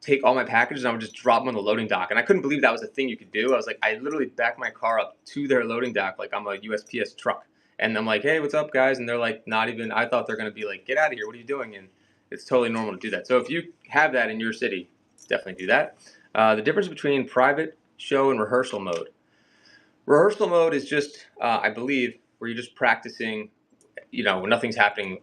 take all my packages and I would just drop them on the loading dock. And I couldn't believe that was a thing you could do. I was like, I literally back my car up to their loading dock like I'm a USPS truck. And I'm like, hey, what's up, guys? And they're like, not even, I thought they're going to be like, get out of here. What are you doing? And it's totally normal to do that. So if you have that in your city, definitely do that. The difference between private show and rehearsal mode. Rehearsal mode is just, I believe, where you're just practicing, when nothing's happening.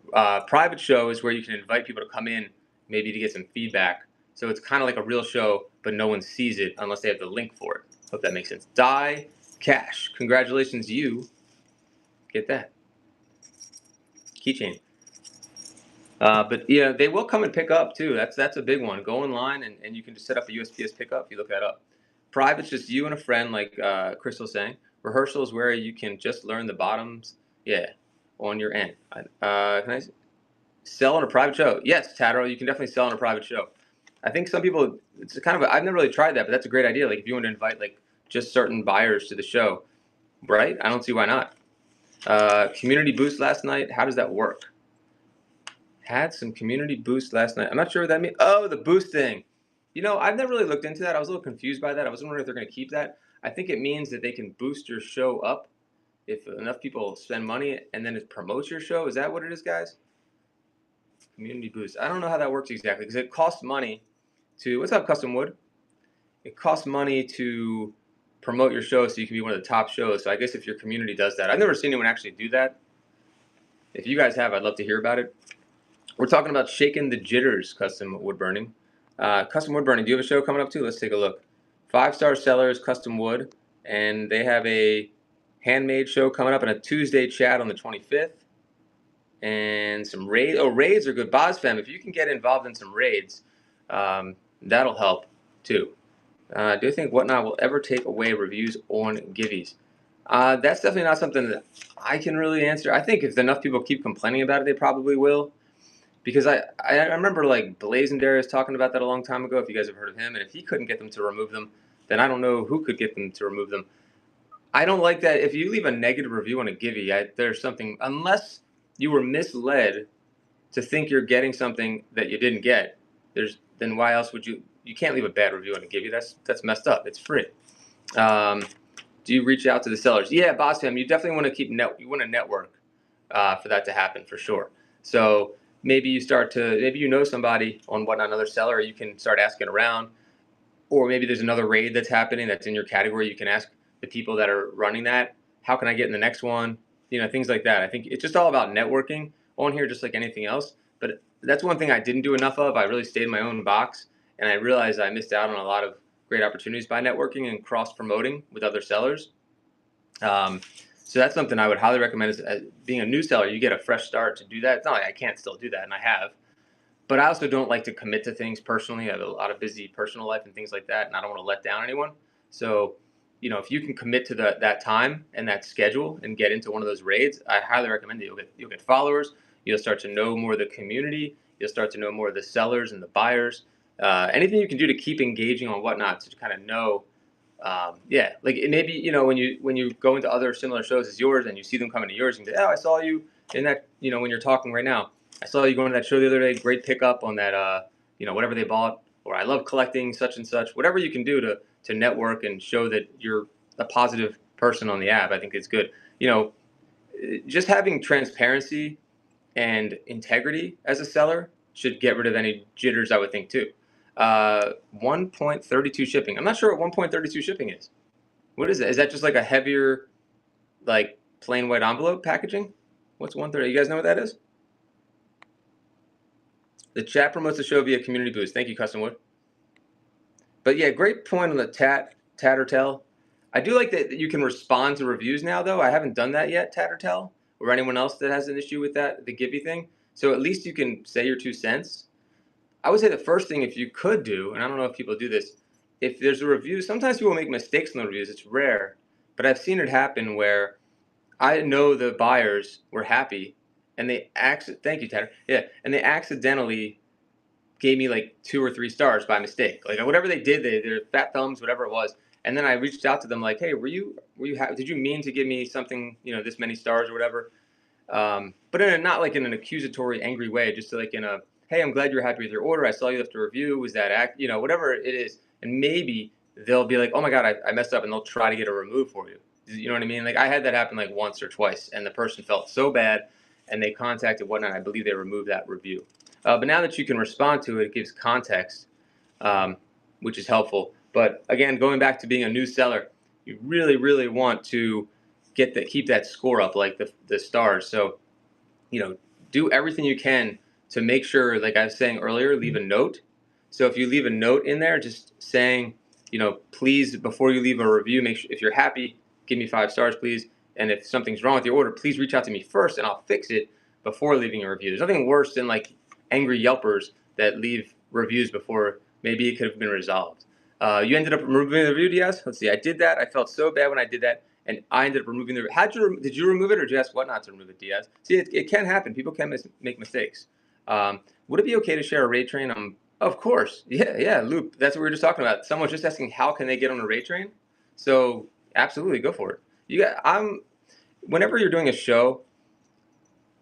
Private show is where you can invite people to come in, maybe to get some feedback. So it's kind of like a real show, but no one sees it unless they have the link for it. Hope that makes sense. Die Cash. Congratulations, you get that keychain. But yeah, they will come and pick up too. That's a big one. Go online and you can just set up a USPS pickup if you look that up. Private's just you and a friend, like Crystal's saying. Rehearsal is where you can just learn the bottoms. Yeah, on your end. Can I sell on a private show? Yes, Tadro, you can definitely sell on a private show. I think some people, it's kind of, I've never really tried that, but that's a great idea. Like if you want to invite like just certain buyers to the show, right? I don't see why not. Community boost last night. How does that work? Had some community boost last night. I'm not sure what that means. Oh, the boost thing. I've never really looked into that. I was a little confused by that. I was wondering if they're going to keep that. I think it means that they can boost your show up if enough people spend money and then it promotes your show. Is that what it is, guys? Community boost. I don't know how that works exactly because it costs money to, what's up, Custom Wood? It costs money to promote your show so you can be one of the top shows. So I guess if your community does that, I've never seen anyone actually do that. If you guys have, I'd love to hear about it. We're talking about shaking the jitters, Custom Wood Burning. Custom Wood Burning, do you have a show coming up too? Let's take a look. 5-star sellers, Custom Wood, and they have a handmade show coming up and a Tuesday chat on the 25th. And some raids. Oh, raids are good. Boz fam, if you can get involved in some raids, that'll help too. Do you think Whatnot will ever take away reviews on Givvies? That's definitely not something that I can really answer. I think if enough people keep complaining about it, they probably will. Because I remember like Blazing Darius talking about that a long time ago, if you guys have heard of him. And if he couldn't get them to remove them, then I don't know who could get them to remove them. I don't like that. If you leave a negative review on a Givvy, there's something, unless you were misled to think you're getting something that you didn't get, then why else would you can't leave a bad review on a Givvy. That's messed up. It's free. Do you reach out to the sellers? Yeah, Boss Fam, you definitely want to you want to network for that to happen for sure. So maybe you know somebody on Whatnot, another seller, or you can start asking around, or maybe there's another raid that's happening that's in your category. You can ask the people that are running that, how can I get in the next one? Things like that. I think it's just all about networking on here, just like anything else. But that's one thing I didn't do enough of. I really stayed in my own box, and I realized I missed out on a lot of great opportunities by networking and cross-promoting with other sellers. So that's something I would highly recommend. As being a new seller, you get a fresh start to do that. It's not like I can't still do that, and I have. But I also don't like to commit to things personally. I have a lot of busy personal life and things like that, and I don't want to let down anyone. So, if you can commit to that time and that schedule and get into one of those raids, I highly recommend it. You'll get followers. You'll start to know more of the community. You'll start to know more of the sellers and the buyers. Anything you can do to keep engaging on Whatnot to kind of know. Like maybe when you go into other similar shows as yours and you see them coming to yours, you can say, oh, I saw you in that. When you're talking right now, I saw you going to that show the other day. Great pickup on that. Whatever they bought, or I love collecting such and such. Whatever you can do to network and show that you're a positive person on the app, I think is good. Just having transparency and integrity as a seller should get rid of any jitters, I would think too. 1.32 shipping. I'm not sure what 1.32 shipping is. What is it? Is that just like a heavier, like plain white envelope packaging? What's 130? You guys know what that is? The chat promotes the show via community boost. Thank you, Custom Wood. But yeah, great point on the Tattertell. I do like that you can respond to reviews now, though. I haven't done that yet, Tattertell, or anyone else that has an issue with that, the Gibby thing. So at least you can say your 2 cents. I would say the first thing, if you could do, and I don't know if people do this, if there's a review, sometimes people make mistakes in the reviews. It's rare, but I've seen it happen where I know the buyers were happy, and thank you, Tanner. Yeah, and they accidentally gave me like 2 or 3 stars by mistake. Like whatever they did, they're fat thumbs, whatever it was. And then I reached out to them like, hey, did you mean to give me something, this many stars or whatever? But not like in an accusatory, angry way, just like in a, hey, I'm glad you're happy with your order. I saw you left a review. Was that whatever it is. And maybe they'll be like, oh my God, I messed up, and they'll try to get a remove for you. You know what I mean? Like I had that happen like once or twice, and the person felt so bad, and they contacted whatnot. I believe they removed that review. But now that you can respond to it, it gives context, which is helpful. But again, going back to being a new seller, you really, really want to keep that score up, like the stars. So, do everything you can to make sure, like I was saying earlier, leave a note. So if you leave a note in there, just saying, please, before you leave a review, make sure if you're happy, give me 5 stars, please. And if something's wrong with your order, please reach out to me first, and I'll fix it before leaving a review. There's nothing worse than like angry Yelpers that leave reviews before maybe it could have been resolved. You ended up removing the review, Diaz? Let's see. I did that. I felt so bad when I did that, and I ended up removing the. Did you remove it, or did you ask Whatnot to remove it, Diaz? See, it can happen. People can make mistakes. Would it be okay to share a raid train? Of course. Yeah, Loop. That's what we were just talking about. Someone's just asking how can they get on a raid train. So absolutely, go for it. Whenever you're doing a show,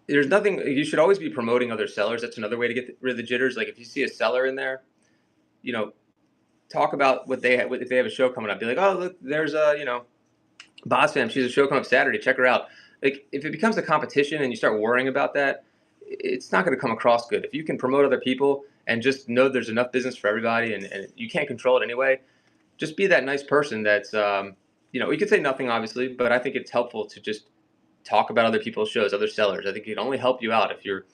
there's nothing. You should always be promoting other sellers. That's another way to get rid of the jitters. Like if you see a seller in there, talk about what they have. If they have a show coming up, be like, oh look, there's Boss Fam. She has a show coming up Saturday. Check her out. Like if it becomes a competition and you start worrying about that, it's not going to come across good. If you can promote other people and just know there's enough business for everybody, and you can't control it anyway, just be that nice person that's you could say nothing obviously, but I think it's helpful to just talk about other people's shows, other sellers. I think it can only help you out if you're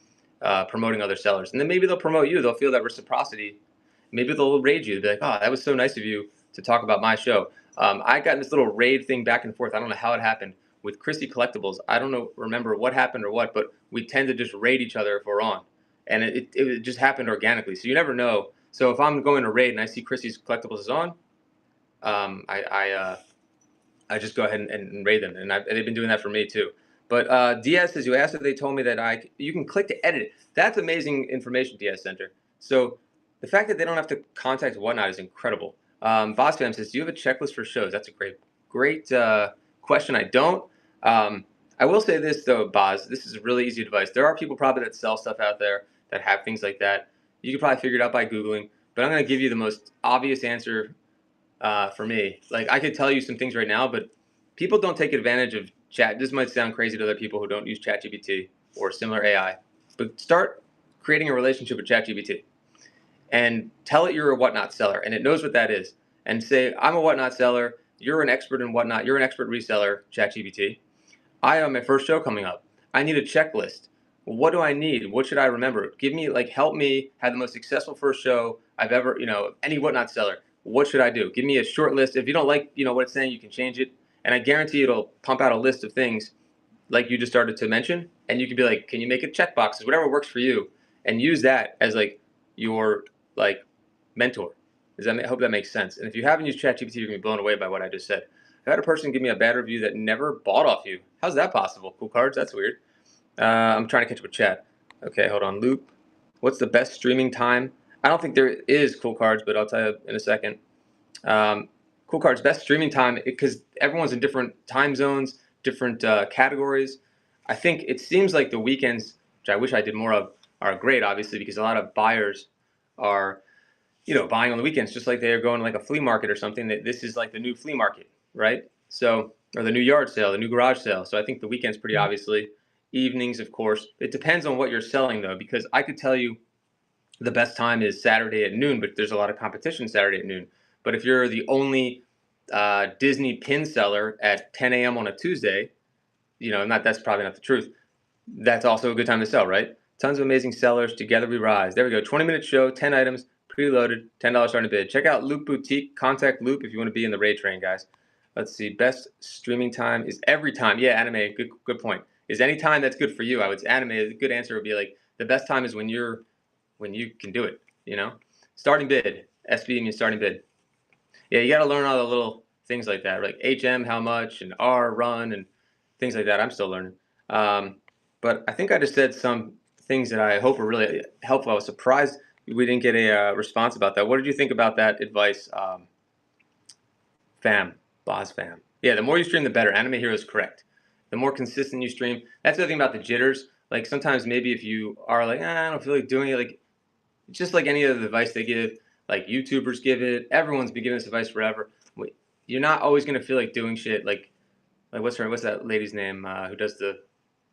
promoting other sellers. And then maybe they'll promote you. They'll feel that reciprocity. Maybe they'll raid you. They'll be like, oh, that was so nice of you to talk about my show. I got this little raid thing back and forth. I don't know how it happened with Christie Collectibles. I don't remember what happened or what, but we tend to just raid each other if we're on. And it just happened organically. So you never know. So if I'm going to raid and I see Christie's Collectibles is on, I just go ahead and raid them, and they've been doing that for me too. But Diaz says, you asked if they told me that you can click to edit it. That's amazing information, Diaz Center. So the fact that they don't have to contact Whatnot is incredible. Boss Fam says, do you have a checklist for shows? That's a great question. I don't. I will say this though, Boz. This is a really easy advice. There are people probably that sell stuff out there that have things like that. You could probably figure it out by Googling. But I'm going to give you the most obvious answer for me. Like I could tell you some things right now, but people don't take advantage of chat. This might sound crazy to other people who don't use ChatGPT or similar AI, but start creating a relationship with ChatGPT and tell it you're a Whatnot seller, and it knows what that is. And say, I'm a Whatnot seller. You're an expert in Whatnot. You're an expert reseller, ChatGPT. I have my first show coming up. I need a checklist. Well, what do I need? What should I remember? Help me have the most successful first show I've ever, any Whatnot seller. What should I do? Give me a short list. If you don't like, what it's saying, you can change it. And I guarantee it'll pump out a list of things like you just started to mention. And you can be like, can you make it checkboxes, whatever works for you, and use that as your mentor. I hope that makes sense. And if you haven't used ChatGPT, you're gonna be blown away by what I just said. I had a person give me a bad review that never bought off you. How's that possible? Cool Cards, that's weird. I'm trying to catch up with chat. Okay, hold on. Loop. What's the best streaming time? I don't think there is, Cool Cards, but I'll tell you in a second. Cool Cards, best streaming time, because everyone's in different time zones, different categories. I think it seems like the weekends, which I wish I did more of, are great, obviously, because a lot of buyers are, buying on the weekends, just like they're going to a flea market or something. That this is like the new flea market, right? So, or the new yard sale, the new garage sale. So I think the weekends pretty obviously. Evenings, of course. It depends on what you're selling, though, because I could tell you the best time is Saturday at noon, but there's a lot of competition Saturday at noon. But if you're the only Disney pin seller at 10 a.m. on a Tuesday, that's probably not the truth. That's also a good time to sell, right? Tons of amazing sellers. Together we rise. There we go. 20-minute show, 10 items, preloaded, $10 starting to bid. Check out Loop Boutique. Contact Loop if you want to be in the raid train, guys. Let's see. Best streaming time is every time. Yeah, Anime. Good point. Is any time that's good for you? I would animate. A good answer would be like the best time is when you can do it. Starting bid. SB means starting bid. Yeah, you got to learn all the little things like that, like HM, how much, and R, run, and things like that. I'm still learning. But I think I just said some things that I hope are really helpful. I was surprised we didn't get a response about that. What did you think about that advice, Boz Fam? Yeah, the more you stream, the better. Anime Hero is correct. The more consistent you stream. That's the other thing about the jitters. Like sometimes maybe if you are like, I don't feel like doing it, like just like any other advice they give, like YouTubers give it, everyone's been giving this advice forever. You're not always gonna feel like doing shit. Like what's that lady's name who does the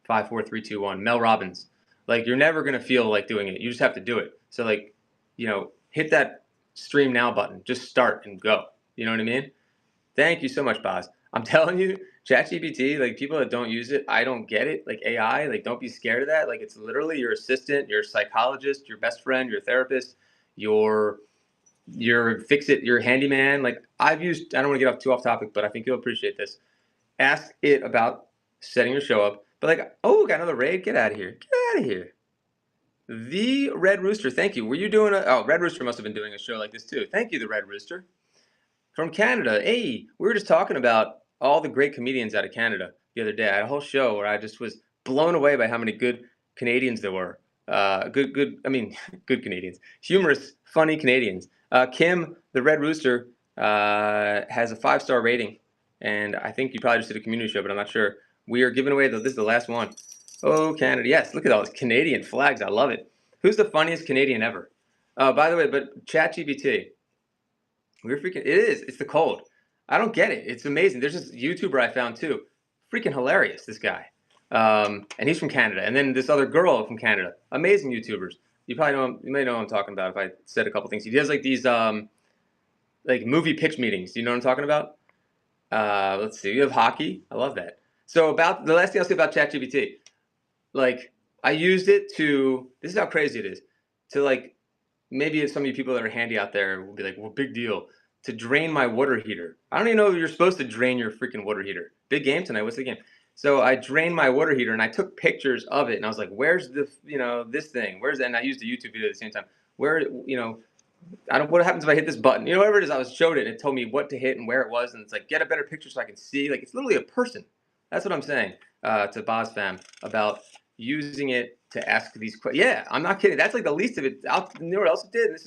5, 4, 3, 2, 1? Mel Robbins. Like you're never gonna feel like doing it. You just have to do it. So like, hit that stream now button. Just start and go. You know what I mean? Thank you so much, Boz. I'm telling you, ChatGPT, like people that don't use it, I don't get it. Like AI, like don't be scared of that. Like it's literally your assistant, your psychologist, your best friend, your therapist, your fix-it, your handyman. Like I don't want to get too off topic, but I think you'll appreciate this. Ask it about setting your show up. But like, oh, got another raid. Get out of here. Get out of here. The Red Rooster, thank you. Were you doing Red Rooster must have been doing a show like this too. Thank you, the Red Rooster. From Canada. Hey, we were just talking about all the great comedians out of Canada the other day. I had a whole show where I just was blown away by how many good Canadians there were. Good Canadians. Humorous, funny Canadians. Kim, the Red Rooster, has a 5-star rating. And I think you probably just did a community show, but I'm not sure. We are giving away, this is the last one. Oh, Canada. Yes, look at all those Canadian flags. I love it. Who's the funniest Canadian ever? By the way, but ChatGPT. It is. It's the cold. I don't get it. It's amazing. There's this YouTuber I found too. Freaking hilarious, this guy. And he's from Canada. And then this other girl from Canada. Amazing YouTubers. You may know what I'm talking about if I said a couple things. He does like these like movie pitch meetings. Do you know what I'm talking about? Let's see. You have hockey. I love that. So about the last thing I'll say about ChatGPT, like I used it to. This is how crazy it is. To like maybe some of you people that are handy out there will be like, well, big deal. To drain my water heater. I don't even know if you're supposed to drain your freaking water heater. Big game tonight. What's the game? So I drained my water heater and I took pictures of it and I was like, where's the, this thing? Where's that? And I used a YouTube video at the same time. What happens if I hit this button? Whatever it is, I showed it and it told me what to hit and where it was. And it's like, get a better picture so I can see. Like, it's literally a person. That's what I'm saying to Boz Fam about using it to ask these questions. Yeah, I'm not kidding. That's like the least of it. You know what else it did? And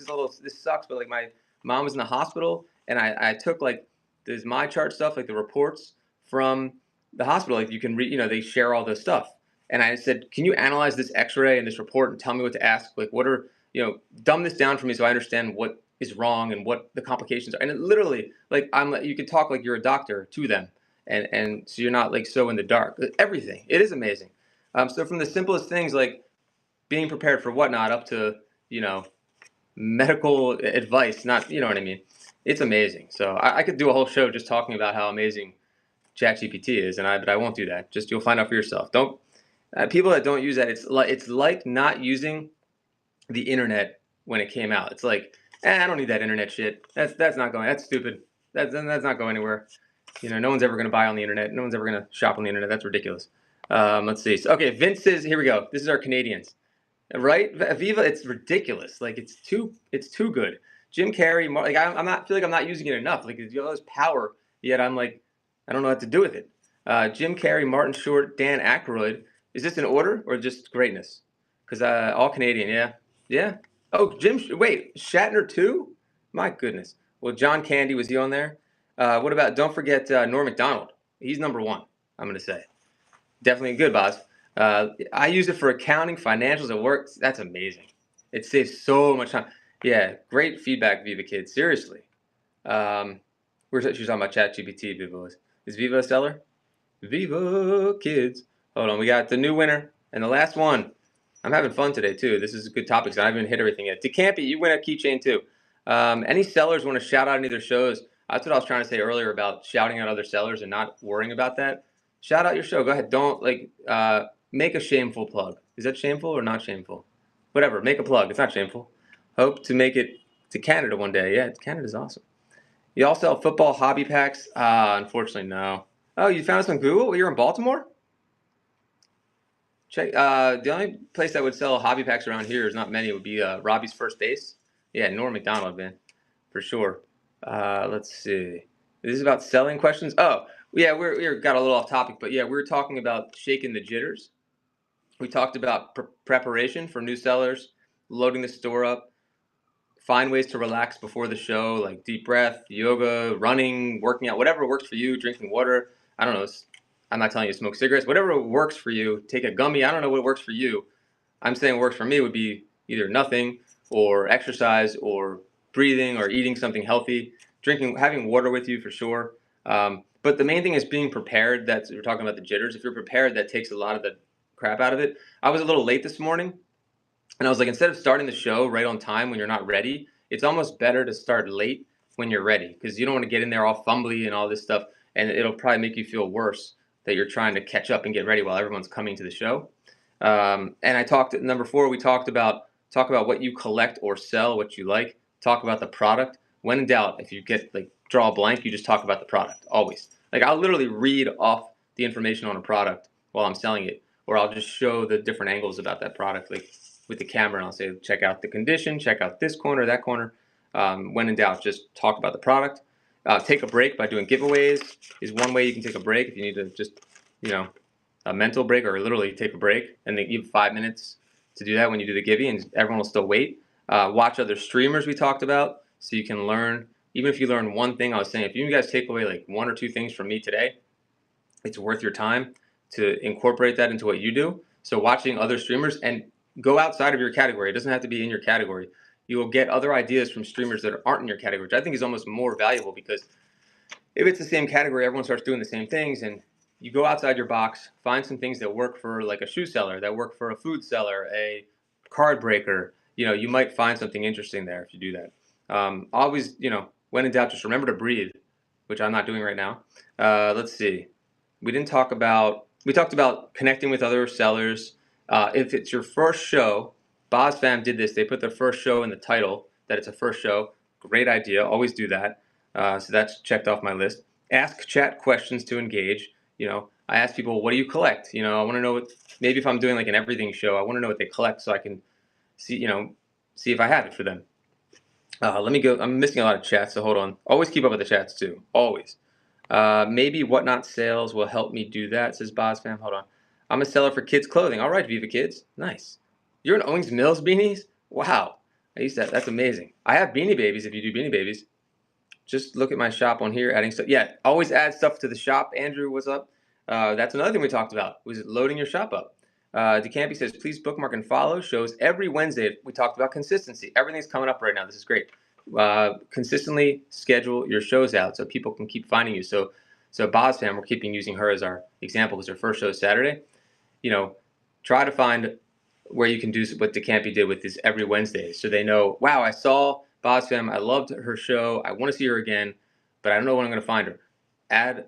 this sucks, but like my mom was in the hospital and I took like there's my chart stuff, like the reports from the hospital. Like you can read, they share all this stuff. And I said, can you analyze this x-ray and this report and tell me what to ask? Like what are, dumb this down for me so I understand what is wrong and what the complications are. And it literally, like you can talk like you're a doctor to them. And so you're not like so in the dark. Everything. It is amazing. So from the simplest things like being prepared for whatnot up to, medical advice, not, you know what I mean? It's amazing. So I could do a whole show just talking about how amazing ChatGPT is, but I won't do that. Just you'll find out for yourself. Don't people that don't use that. It's like not using the internet when it came out. It's like, I don't need that internet shit. That's not going. That's stupid. That's not going anywhere. No one's ever going to buy on the internet. No one's ever going to shop on the internet. That's ridiculous. Let's see. So, okay, Vince says, here we go. This is our Canadians, right? Aviva, it's ridiculous. Like it's too good. Jim Carrey, like I feel like I'm not using it enough. Like you have all this power, yet I'm like, I don't know what to do with it. Jim Carrey, Martin Short, Dan Aykroyd. Is this in order or just greatness? Because all Canadian, yeah. Oh, wait, Shatner too? My goodness. Well, John Candy, was he on there? What about? Don't forget Norm Macdonald. He's number one. I'm gonna say. Definitely good, Boz. I use it for accounting, financials. It works. That's amazing. It saves so much time. Yeah, great feedback, Viva Kids. Seriously. She was talking about ChatGPT. Viva is Viva a seller? Viva Kids. Hold on, we got the new winner and the last one. I'm having fun today too. This is a good topic. I haven't even hit everything yet. DeCampi, you win a keychain too. Any sellers want to shout out any of their shows? That's what I was trying to say earlier about shouting out other sellers and not worrying about that. Shout out your show. Go ahead. Don't make a shameful plug. Is that shameful or not shameful? Whatever. Make a plug. It's not shameful. Hope to make it to Canada one day. Yeah, Canada's awesome. You all sell football hobby packs? Unfortunately, no. Oh, you found us on Google? You're in Baltimore? Check. The only place that would sell hobby packs around here is not many. It would be Robbie's First Base. Yeah, Norm Macdonald, man, for sure. Let's see. This is about selling questions. Oh, yeah, we got a little off topic, but yeah, we were talking about shaking the jitters. We talked about preparation for new sellers, loading the store up, find ways to relax before the show, like deep breath, yoga, running, working out, whatever works for you, drinking water. I don't know. I'm not telling you to smoke cigarettes. Whatever works for you, take a gummy. I don't know what works for you. I'm saying what works for me would be either nothing or exercise or breathing or eating something healthy, drinking, having water with you for sure. But the main thing is being prepared. That's we're talking about the jitters. If you're prepared, that takes a lot of the crap out of it. I was a little late this morning, and I was like, instead of starting the show right on time when you're not ready, it's almost better to start late when you're ready because you don't want to get in there all fumbly and all this stuff, and it'll probably make you feel worse that you're trying to catch up and get ready while everyone's coming to the show. And I talked at number 4. We talk about what you collect or sell, what you like. Talk about the product. When in doubt, if you get like draw a blank, you just talk about the product always. Like I'll literally read off the information on a product while I'm selling it, or I'll just show the different angles about that product, like with the camera, and I'll say, check out the condition, check out this corner, that corner. When in doubt, just talk about the product. Take a break by doing giveaways is one way you can take a break if you need to just, you know, a mental break or literally take a break, and they give 5 minutes to do that when you do the givey, and everyone will still wait. Watch other streamers we talked about so you can learn. Even if you learn one thing, I was saying, if you guys take away like 1 or 2 things from me today, it's worth your time to incorporate that into what you do. So watching other streamers and go outside of your category. It doesn't have to be in your category. You will get other ideas from streamers that aren't in your category, which I think is almost more valuable because if it's the same category, everyone starts doing the same things, and you go outside your box, find some things that work for like a shoe seller, that work for a food seller, a card breaker. You might find something interesting there if you do that. Always, when in doubt, just remember to breathe, which I'm not doing right now. Let's see. We talked about connecting with other sellers. If it's your first show, BozFam did this. They put their first show in the title, that it's a first show. Great idea. Always do that. So that's checked off my list. Ask chat questions to engage. I ask people, what do you collect? I want to know maybe if I'm doing like an everything show, I want to know what they collect so I can see if I have it for them. Let me go. I'm missing a lot of chats, so hold on. Always keep up with the chats too. Always. Maybe Whatnot Sales will help me do that, says BozFam. Hold on. I'm a seller for kids' clothing. All right, Viva Kids. Nice. You're an Owings Mills beanies? Wow. That's amazing. I have Beanie Babies if you do Beanie Babies. Just look at my shop on here, adding stuff. Yeah, always add stuff to the shop. Andrew, what's up? That's another thing we talked about, was loading your shop up. DeCampi says, please bookmark and follow. Shows every Wednesday. We talked about consistency. Everything's coming up right now. This is great. Consistently schedule your shows out so people can keep finding you. So BozFam, we're keeping using her as our example because her first show is Saturday. Try to find where you can do what DeCampi did with this every Wednesday, so they know, wow, I saw BozFam, I loved her show, I want to see her again, but I don't know when I'm going to find her. Add,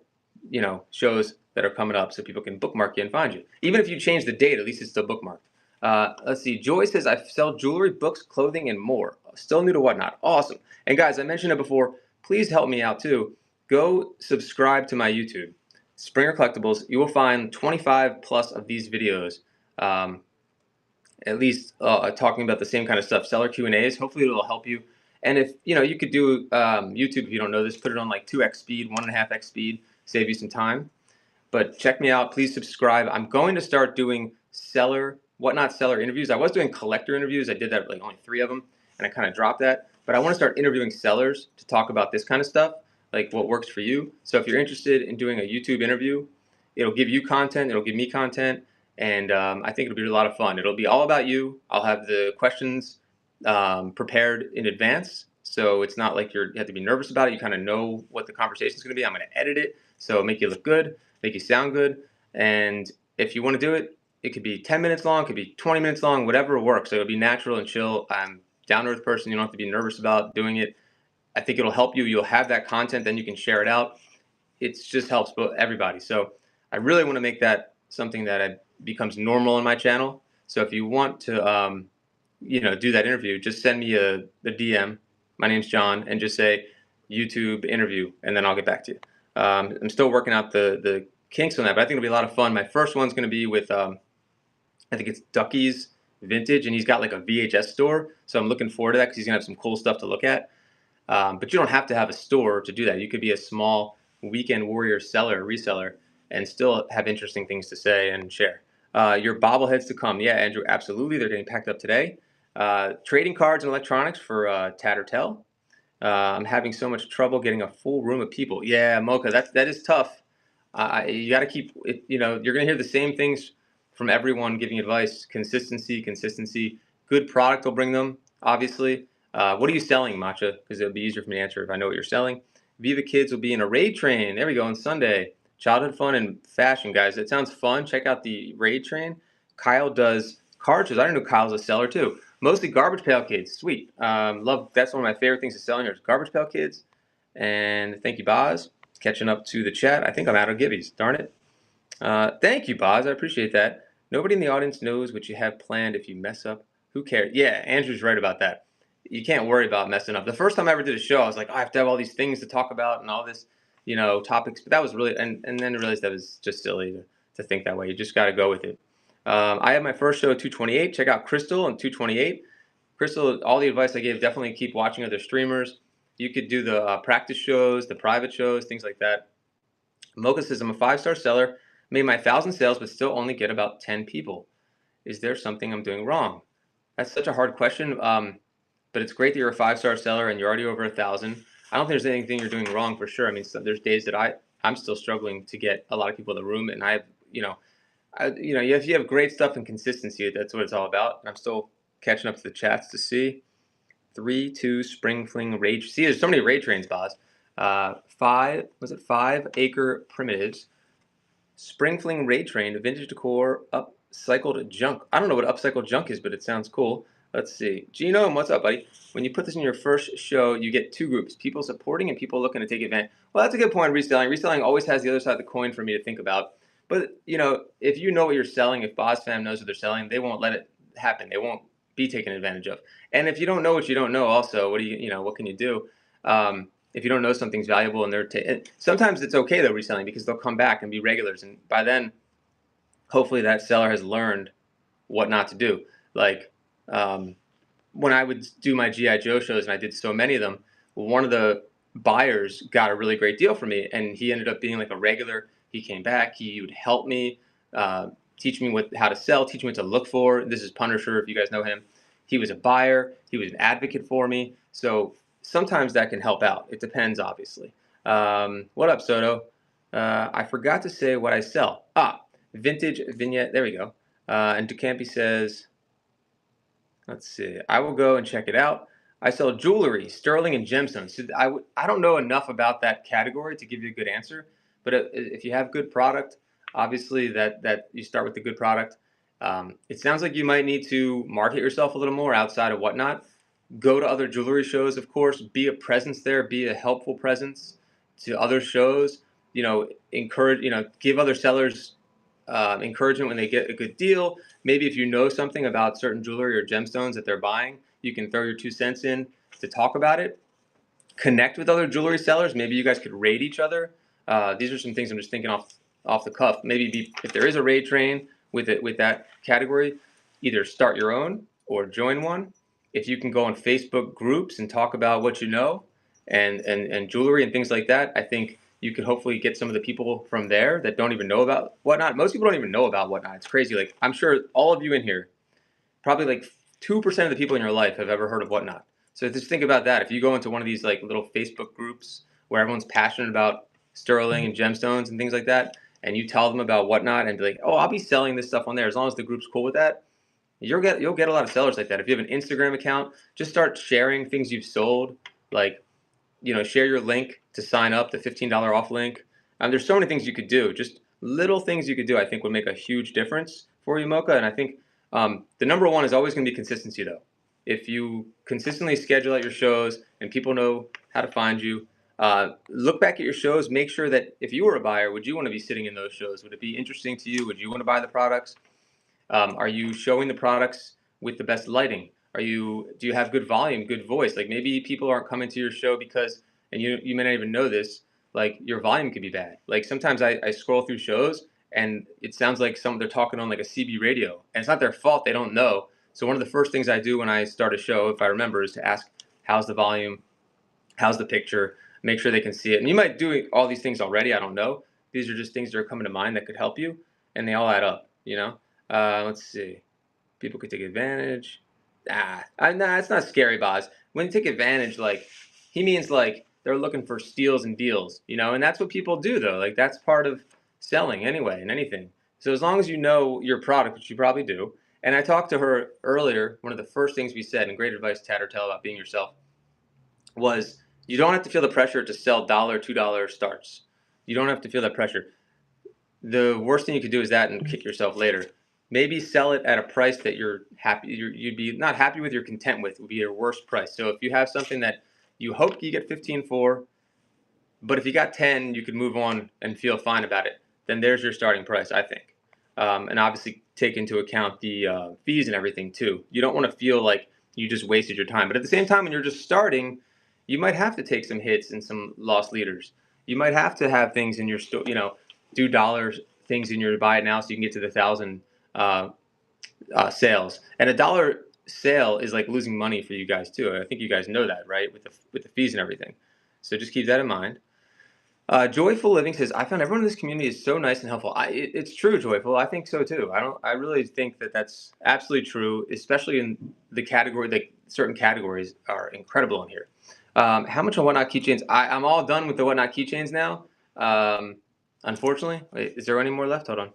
shows that are coming up so people can bookmark you and find you. Even if you change the date, at least it's still bookmarked. Let's see. Joy says, I sell jewelry, books, clothing, and more. Still new to Whatnot. Awesome. And guys, I mentioned it before. Please help me out too. Go subscribe to my YouTube, Springer Collectibles. You will find 25 plus of these videos, at least talking about the same kind of stuff. Seller Q&As. Hopefully it'll help you. And if you could do YouTube, if you don't know this, put it on like 2x speed, 1.5x speed, save you some time. But check me out. Please subscribe. I'm going to start doing Whatnot seller interviews. I was doing collector interviews. I did that like only 3 of them, and I kind of dropped that. But I want to start interviewing sellers to talk about this kind of stuff, like what works for you. So if you're interested in doing a YouTube interview, it'll give you content. It'll give me content. And I think it'll be a lot of fun. It'll be all about you. I'll have the questions prepared in advance. So it's not like you have to be nervous about it. You kind of know what the conversation is going to be. I'm going to edit it so make you look good, make you sound good. And if you want to do it, it could be 10 minutes long, it could be 20 minutes long, whatever works. So it'll be natural and chill. I'm a down-to-earth person. You don't have to be nervous about doing it. I think it'll help you. You'll have that content, then you can share it out. It just helps everybody. So I really want to make that something that becomes normal on my channel. So if you want to, do that interview, just send me the DM. My name's John, and just say YouTube interview, and then I'll get back to you. I'm still working out the kinks on that, but I think it'll be a lot of fun. My first one's going to be with I think it's Ducky's Vintage, and he's got like a VHS store. So I'm looking forward to that because he's gonna have some cool stuff to look at. But you don't have to have a store to do that. You could be a small weekend warrior seller, reseller, and still have interesting things to say and share. Your bobbleheads to come. Yeah, Andrew, absolutely. They're getting packed up today. Trading cards and electronics for Tattertell. I'm having so much trouble getting a full room of people. Yeah, Mocha, that is tough. You got to keep it. You know, you're going to hear the same things from everyone giving advice. Consistency, consistency. Good product will bring them. Obviously. What are you selling, Matcha? Because it'll be easier for me to answer if I know what you're selling. Viva Kids will be in a raid train. There we go on Sunday. Childhood fun and fashion, guys. That sounds fun. Check out the raid train. Kyle does cartridges. I didn't know Kyle's a seller too. Mostly Garbage Pail Kids. Sweet. Love. That's one of my favorite things to sell in here is Garbage Pail Kids. And thank you, Boz. Catching up to the chat. I think I'm out of gibbies. Darn it. Thank you, Boz. I appreciate that. Nobody in the audience knows what you have planned. If you mess up, who cares? Yeah, Andrew's right about that. You can't worry about messing up. The first time I ever did a show, I was like, oh, I have to have all these things to talk about and all this, topics. But that was really, and then I realized that was just silly to think that way. You just got to go with it. I have my first show at 228. Check out Crystal and 228. Crystal, all the advice I gave, definitely keep watching other streamers. You could do the practice shows, the private shows, things like that. Mocha says, I'm a 5-star seller, made my 1,000 sales, but still only get about 10 people. Is there something I'm doing wrong? That's such a hard question, but it's great that you're a 5-star seller and you're already over 1,000. I don't think there's anything you're doing wrong for sure. I mean, there's days that I'm still struggling to get a lot of people in the room, and if you have great stuff and consistency, that's what it's all about. I'm still catching up to the chats to see. 3-2 Spring Fling Rage. See, there's so many raid trains, Boz. 5 acre primitives. Spring Fling Raid Train, vintage decor, upcycled junk. I don't know what upcycled junk is, but it sounds cool. Let's see. Genome, what's up, buddy? When you put this in your first show, you get two groups, people supporting and people looking to take advantage. Well, that's a good point, reselling. Reselling always has the other side of the coin for me to think about. But, if you know what you're selling, if BozFam knows what they're selling, they won't let it happen. They won't be taken advantage of. And if you don't know what you don't know, also, what can you do? If you don't know something's valuable and sometimes it's okay though reselling because they'll come back and be regulars, and by then hopefully that seller has learned what not to do. Like when I would do my GI Joe shows, and I did so many of them, one of the buyers got a really great deal for me, and he ended up being like a regular. He came back, he would help me, teach me how to sell, teach me what to look for. This is Punisher, if you guys know him. He was a buyer, he was an advocate for me. So sometimes that can help out. It depends, obviously. What up, Soto? I forgot to say what I sell. Vintage vignette. There we go. And DeCampi says, let's see. I will go and check it out. I sell jewelry, sterling, and gemstones. So I don't know enough about that category to give you a good answer. But if you have good product, obviously that you start with the good product. It sounds like you might need to market yourself a little more outside of Whatnot. Go to other jewelry shows, of course. Be a presence there. Be a helpful presence to other shows. Encourage. Give other sellers encouragement when they get a good deal. Maybe if you know something about certain jewelry or gemstones that they're buying, you can throw your 2 cents in to talk about it. Connect with other jewelry sellers. Maybe you guys could raid each other. These are some things I'm just thinking off the cuff. Maybe if there is a raid train with that category, either start your own or join one. If you can go on Facebook groups and talk about what you know and jewelry and things like that, I think you could hopefully get some of the people from there that don't even know about Whatnot. Most people don't even know about Whatnot. It's crazy. Like, I'm sure all of you in here, probably like 2% of the people in your life have ever heard of Whatnot. So just think about that. If you go into one of these like little Facebook groups where everyone's passionate about sterling and gemstones and things like that, and you tell them about Whatnot and be like, oh, I'll be selling this stuff on there as long as the group's cool with that, you'll get a lot of sellers like that. If you have an Instagram account, just start sharing things you've sold. Like, share your link to sign up, the $15 off link. There's so many things you could do. Just little things you could do, I think, would make a huge difference for you, Mocha. And I think the number one is always going to be consistency, though. If you consistently schedule out your shows and people know how to find you, look back at your shows. Make sure that if you were a buyer, would you want to be sitting in those shows? Would it be interesting to you? Would you want to buy the products? Are you showing the products with the best lighting? Do you have good volume, good voice? Like, maybe people aren't coming to your show because, and you may not even know this, like, your volume could be bad. Like, sometimes I scroll through shows and it sounds like they're talking on like a CB radio, and it's not their fault. They don't know. So one of the first things I do when I start a show, if I remember, is to ask, how's the volume? How's the picture? Make sure they can see it. And you might do all these things already. I don't know. These are just things that are coming to mind that could help you, and they all add up. Let's see. People could take advantage. Nah, it's not scary, Boz. When you take advantage, like he means like they're looking for steals and deals, and that's what people do though. Like that's part of selling anyway, and anything. So as long as you know your product, which you probably do. And I talked to her earlier. One of the first things we said, and great advice, Tattertell, about being yourself, was you don't have to feel the pressure to sell $1, $2 starts. You don't have to feel that pressure. The worst thing you could do is that and kick yourself later. Maybe sell it at a price that you're happy. You'd be not happy with, you're content with. Would be your worst price. So if you have something that you hope you get 15 for, but if you got 10, you could move on and feel fine about it. Then there's your starting price, I think. And obviously take into account the fees and everything too. You don't want to feel like you just wasted your time. But at the same time, when you're just starting, you might have to take some hits and some lost leaders. You might have to have things in your store, do dollars things in your buy it now so you can get to the 1,000 sales. And $1 sale is like losing money for you guys too. I think you guys know that, right? With the fees and everything. So just keep that in mind. Joyful Living says, I found everyone in this community is so nice and helpful. It's true, Joyful. I think so too. I really think that that's absolutely true, especially in the category, like certain categories are incredible in here. How much on Whatnot keychains? I'm all done with the Whatnot keychains now. Unfortunately, wait, is there any more left? Hold on.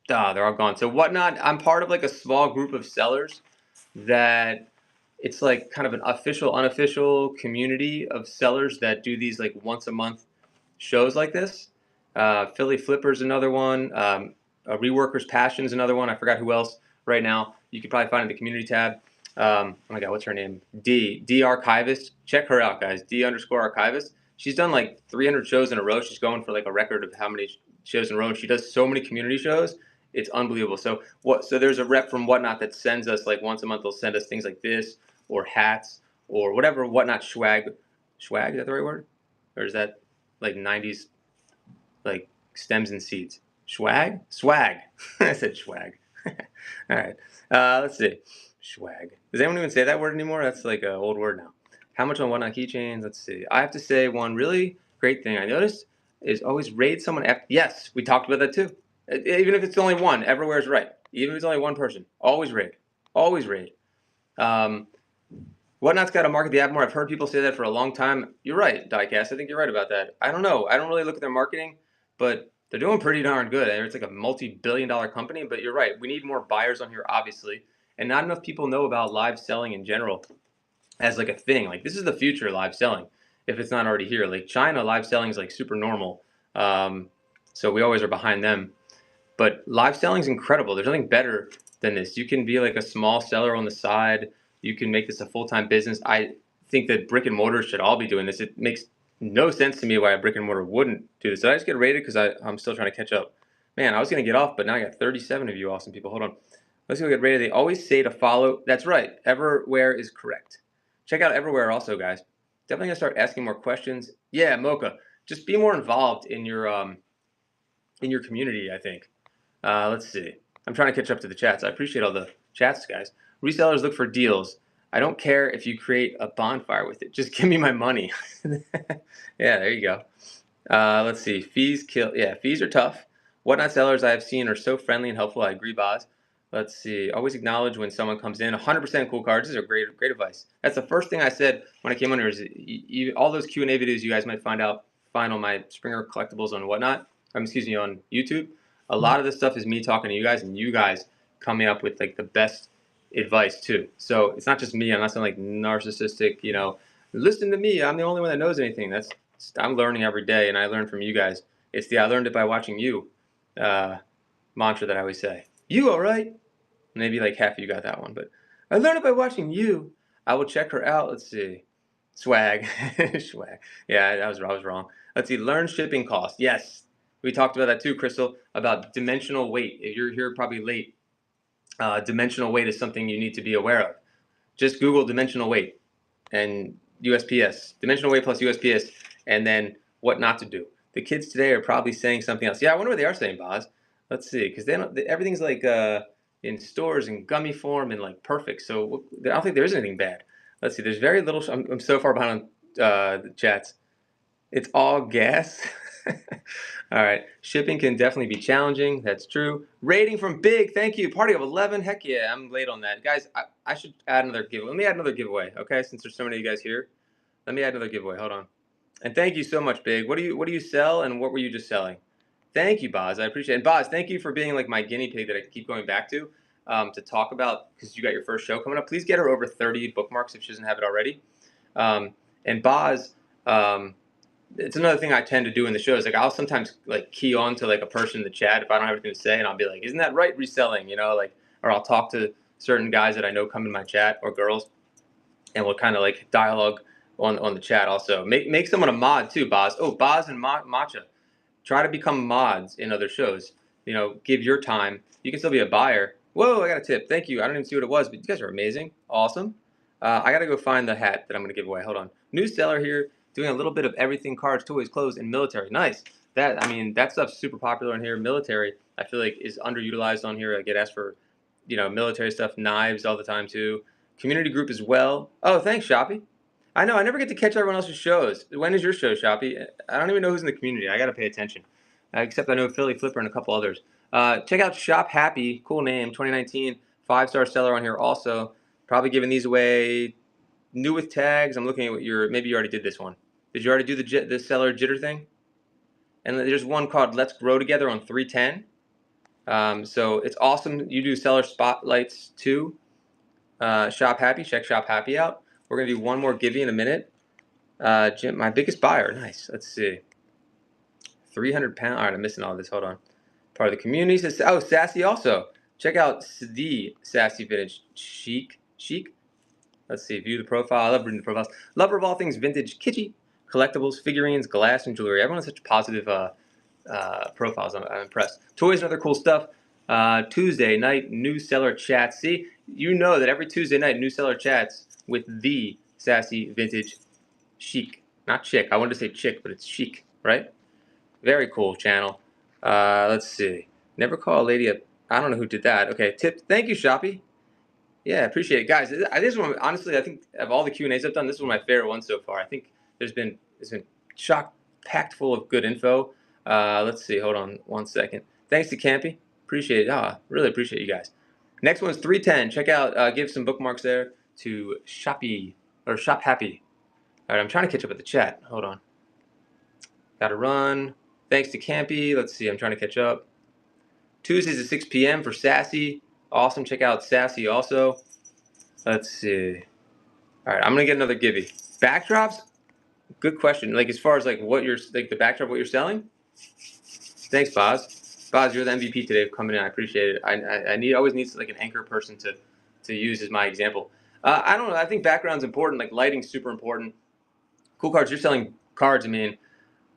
They're all gone. So Whatnot, I'm part of like a small group of sellers that it's like kind of an official, unofficial community of sellers that do these like once a month shows like this. Philly Flipper's another one. Reworkers Passion's another one. I forgot who else right now. You could probably find in the community tab. Oh my God, what's her name? D Archivist. Check her out, guys. D_Archivist. She's done like 300 shows in a row. She's going for like a record of how many shows in a row. She does so many community shows. It's unbelievable. So there's a rep from Whatnot that sends us like once a month. They'll send us things like this or hats or whatever Whatnot swag. Swag, is that the right word? Or is that like 90s like stems and seeds? Swag? I said swag. All right. Let's see. Swag. Does anyone even say that word anymore? That's like an old word now. How much on Whatnot keychains? Let's see. I have to say one really great thing I noticed is always raid someone. Yes, we talked about that too. Even if it's only one, everywhere is right. Even if it's only one person, always raid. Always raid. Whatnot's got to market the app more. I've heard people say that for a long time. You're right, Diecast. I think you're right about that. I don't know. I don't really look at their marketing, but they're doing pretty darn good. It's like a multi-billion-dollar company, but you're right. We need more buyers on here, obviously, and not enough people know about live selling in general as like a thing. Like this is the future of live selling, if it's not already here. Like China, live selling is like super normal, so we always are behind them. But live selling is incredible. There's nothing better than this. You can be like a small seller on the side. You can make this a full-time business. I think that brick and mortar should all be doing this. It makes no sense to me why a brick and mortar wouldn't do this. Did I just get rated? Because I'm still trying to catch up. Man, I was going to get off, but now I got 37 of you awesome people. Hold on. Let's go get rated. They always say to follow. That's right. Everywhere is correct. Check out Everywhere also, guys. Definitely going to start asking more questions. Yeah, Mocha. Just be more involved in your community, I think. Let's see. I'm trying to catch up to the chats. I appreciate all the chats, guys. Resellers look for deals. I don't care if you create a bonfire with it. Just give me my money. Yeah, there you go. Let's see. Fees kill. Yeah, fees are tough. Whatnot sellers I have seen are so friendly and helpful. I agree, Boz. Let's see. Always acknowledge when someone comes in. 100% cool cards. These are great advice. That's the first thing I said when I came on here. Is all those Q&A videos you guys might find on my Springer Collectibles on Whatnot. On YouTube. A lot of this stuff is me talking to you guys, and you guys coming up with like the best advice too. So it's not just me. I'm not saying like narcissistic. Listen to me. I'm the only one that knows anything. I'm learning every day, and I learn from you guys. It's the I learned it by watching you mantra that I always say. You all right? Maybe like half of you got that one, but I learned it by watching you. I will check her out. Let's see. Swag. Swag. Yeah, I was wrong. Let's see. Learn shipping costs. Yes. We talked about that too, Crystal, about dimensional weight. If you're here probably late, dimensional weight is something you need to be aware of. Just Google dimensional weight and USPS, dimensional weight plus USPS, and then what not to do. The kids today are probably saying something else. Yeah, I wonder what they are saying, Boz. Let's see, because they don't. Everything's like in stores in gummy form and like perfect. So I don't think there is anything bad. Let's see. There's very little. I'm so far behind on the chats. It's all gas. All right. Shipping can definitely be challenging. That's true. Rating from Big. Thank you. Party of 11. Heck yeah. I'm late on that. Guys, I should add another giveaway. Let me add another giveaway. Okay. Since there's so many of you guys here, let me add another giveaway. Hold on. And thank you so much, Big. What do you sell and what were you just selling? Thank you, Boz. I appreciate it. And Boz, thank you for being like my guinea pig that I keep going back to talk about because you got your first show coming up. Please get her over 30 bookmarks if she doesn't have it already. And Boz, it's another thing I tend to do in the shows. Like I'll sometimes like key on to like a person in the chat if I don't have anything to say, and I'll be like, "Isn't that right? Reselling," like, or I'll talk to certain guys that I know come in my chat or girls, and we'll kind of like dialogue on the chat. Also, make someone a mod too, Boz. Oh, Boz and Matcha, try to become mods in other shows. Give your time. You can still be a buyer. Whoa, I got a tip. Thank you. I don't even see what it was, but you guys are amazing. Awesome. I got to go find the hat that I'm going to give away. Hold on. New seller here, doing a little bit of everything, cards, toys, clothes, and military. Nice. That stuff's super popular in here. Military, I feel like, is underutilized on here. I get asked for, military stuff, knives all the time too. Community group as well. Oh, thanks, Shoppy. I know. I never get to catch everyone else's shows. When is your show, Shoppy? I don't even know who's in the community. I got to pay attention. Except I know Philly Flipper and a couple others. Check out Shop Happy. Cool name. 2019. 5-star seller on here also. Probably giving these away new with tags. I'm looking at what maybe you already did this one. Did you already do the seller jitter thing? And there's one called Let's Grow Together on 310. So it's awesome. You do seller spotlights too. Shop Happy. Check Shop Happy out. We're going to do one more giveaway in a minute. Jim, my biggest buyer. Nice. Let's see. 300 pounds. All right, I'm missing all this. Hold on. Part of the community says, oh, Sassy also. Check out the Sassy Vintage Chic. Let's see. View the profile. I love reading the profiles. Lover of all things vintage, kitschy, collectibles, figurines, glass, and jewelry. Everyone has such positive profiles. I'm impressed. Toys and other cool stuff. Tuesday night, new seller chats. See, you know that every Tuesday night, new seller chats with the Sassy Vintage Chic. Not chick. I wanted to say chick, but it's chic, right? Very cool channel. Let's see. Never call a lady up. I don't know who did that. Okay, tip. Thank you, Shoppy. Yeah, appreciate it, guys. This one, honestly, I think of all the Q&As I've done, this is one of my favorite ones so far. I think it's been chock packed full of good info. Let's see. Hold on one second. Thanks to Campy. Appreciate it. Really appreciate you guys. Next one's 310. Check out. Give some bookmarks there to Shoppy or Shop Happy. All right, I'm trying to catch up with the chat. Hold on. Got to run. Thanks to Campy. Let's see. I'm trying to catch up. Tuesdays at 6 p.m. for Sassy. Awesome. Check out Sassy also. Let's see. All right. I'm going to get another giveaway. Backdrops? Good question. Like as far as like what you're like the backdrop, what you're selling? Thanks, Boz. Boz, you're the MVP today of coming in. I appreciate it. I always need like an anchor person to use as my example. I don't know. I think background's important. Like lighting's super important. Cool cards. You're selling cards. I mean,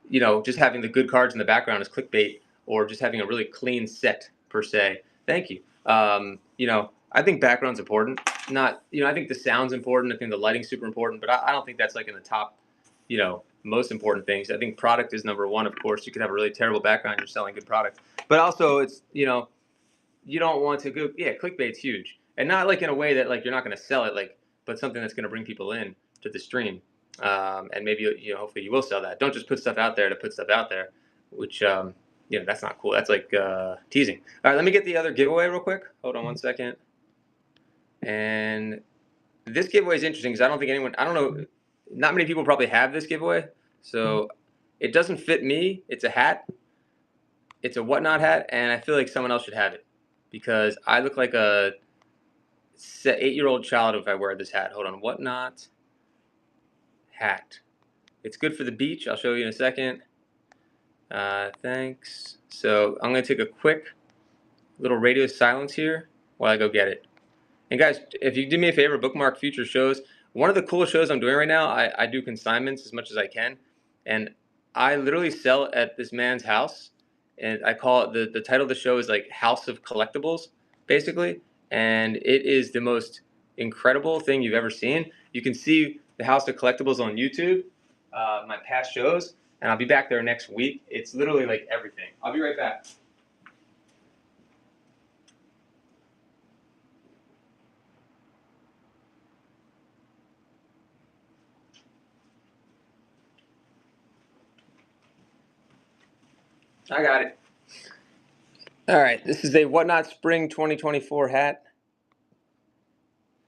just having the good cards in the background is clickbait, or just having a really clean set per se. Thank you. I think background's important. Not, I think the sound's important. I think the lighting's super important, but I don't think that's like in the top, most important things. I think product is number one. Of course, you could have a really terrible background. You're selling good product, but also it's, you don't want to go. Yeah, clickbait's huge, and not like in a way that like you're not going to sell it, like, but something that's going to bring people in to the stream. And maybe hopefully you will sell that. Don't just put stuff out there to put stuff out there, which that's not cool. That's like teasing. All right, let me get the other giveaway real quick. Hold on one second. And this giveaway is interesting because I don't know, not many people probably have this giveaway. So it doesn't fit me. It's a hat. It's a Whatnot hat, and I feel like someone else should have it because I look like a 8-year-old child if I wear this hat. Hold on, Whatnot hat. It's good for the beach. I'll show you in a second. Thanks. So I'm going to take a quick little radio silence here while I go get it. And guys, if you do me a favor, bookmark future shows. One of the coolest shows I'm doing right now, I do consignments as much as I can. And I literally sell at this man's house. And I call it, the title of the show is like House of Collectibles, basically. And it is the most incredible thing you've ever seen. You can see the House of Collectibles on YouTube, my past shows, and I'll be back there next week. It's literally like everything. I'll be right back. I got it. All right, this is a Whatnot Spring 2024 hat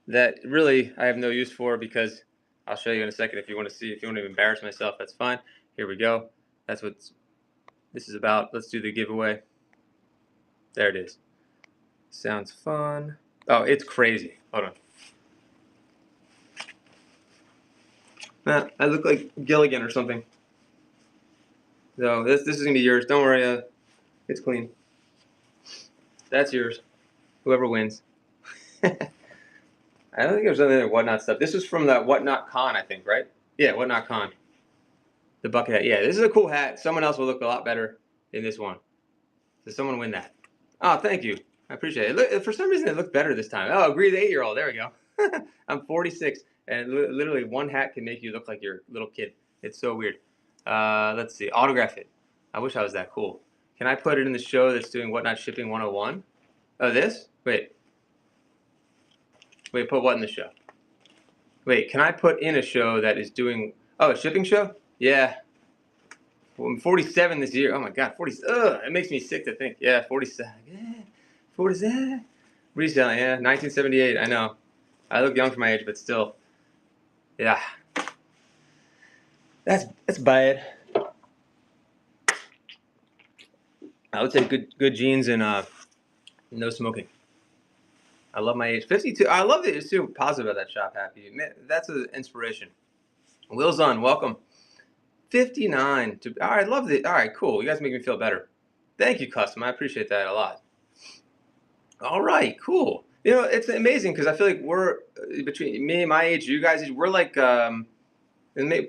that really I have no use for because I'll show you in a second if you want to see. If you want to embarrass myself, that's fine. Here we go. That's what this is about. Let's do the giveaway. There it is. Sounds fun. Oh, it's crazy. Hold on. I look like Gilligan or something. So this is gonna be yours. Don't worry. It's clean. That's yours. Whoever wins. I don't think there's any other Whatnot stuff. This is from that Whatnot Con, I think, right? Yeah, Whatnot Con. The bucket hat. Yeah, this is a cool hat. Someone else will look a lot better in this one. Does someone win that? Oh, thank you. I appreciate it. Look, for some reason, it looked better this time. Oh, agree the 8-year-old. There we go. I'm 46, and literally one hat can make you look like your little kid. It's so weird. Let's see. Autograph it. I wish I was that cool. Can I put it in the show that's doing Whatnot Shipping 101? Oh, this? Wait, put what in the show? Wait, can I put in a show that is doing... Oh, a shipping show? Yeah. Well, I'm 47 this year. Oh my God, 40. Ugh, it makes me sick to think. Yeah, 47. Yeah, 47. Reselling, yeah, 1978. I know. I look young for my age, but still. Yeah. That's bad. I would say good jeans and no smoking. I love my age. 52. I love that you're super positive about that shop, Happy. Man, that's an inspiration. Will's on. Welcome. 59. All right, love it. All right, cool. You guys make me feel better. Thank you, Custom. I appreciate that a lot. All right, cool. You know, it's amazing because I feel like we're between me, my age, you guys, we're like, and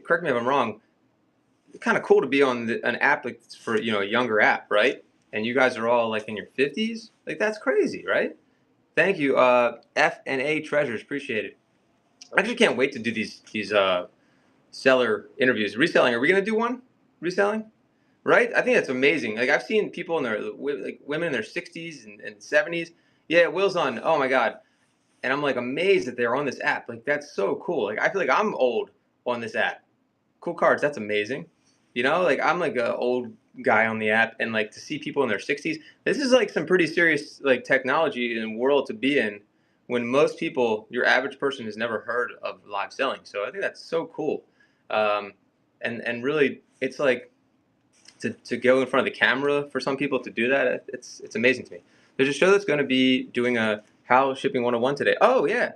correct me if I'm wrong, it's kind of cool to be on an app like for, a younger app, right? And you guys are all like in your 50s. Like, that's crazy, right? Thank you, F and A Treasures. Appreciate it. I actually can't wait to do these seller interviews. Reselling, are we going to do one? Reselling? Right? I think that's amazing. Like, I've seen people in their, like, women in their 60s and 70s. Yeah, Will's on. Oh my God. And I'm like amazed that they're on this app. Like, that's so cool. Like, I feel like I'm old on this app. Cool cards. That's amazing. Like, I'm like an old guy on the app, and like to see people in their 60s, this is like some pretty serious like technology and world to be in when most people, your average person, has never heard of live selling. So I think that's so cool. And really, it's like to go in front of the camera for some people to do that. It's amazing to me. There's a show that's going to be doing a How Shipping 101 today. Oh yeah,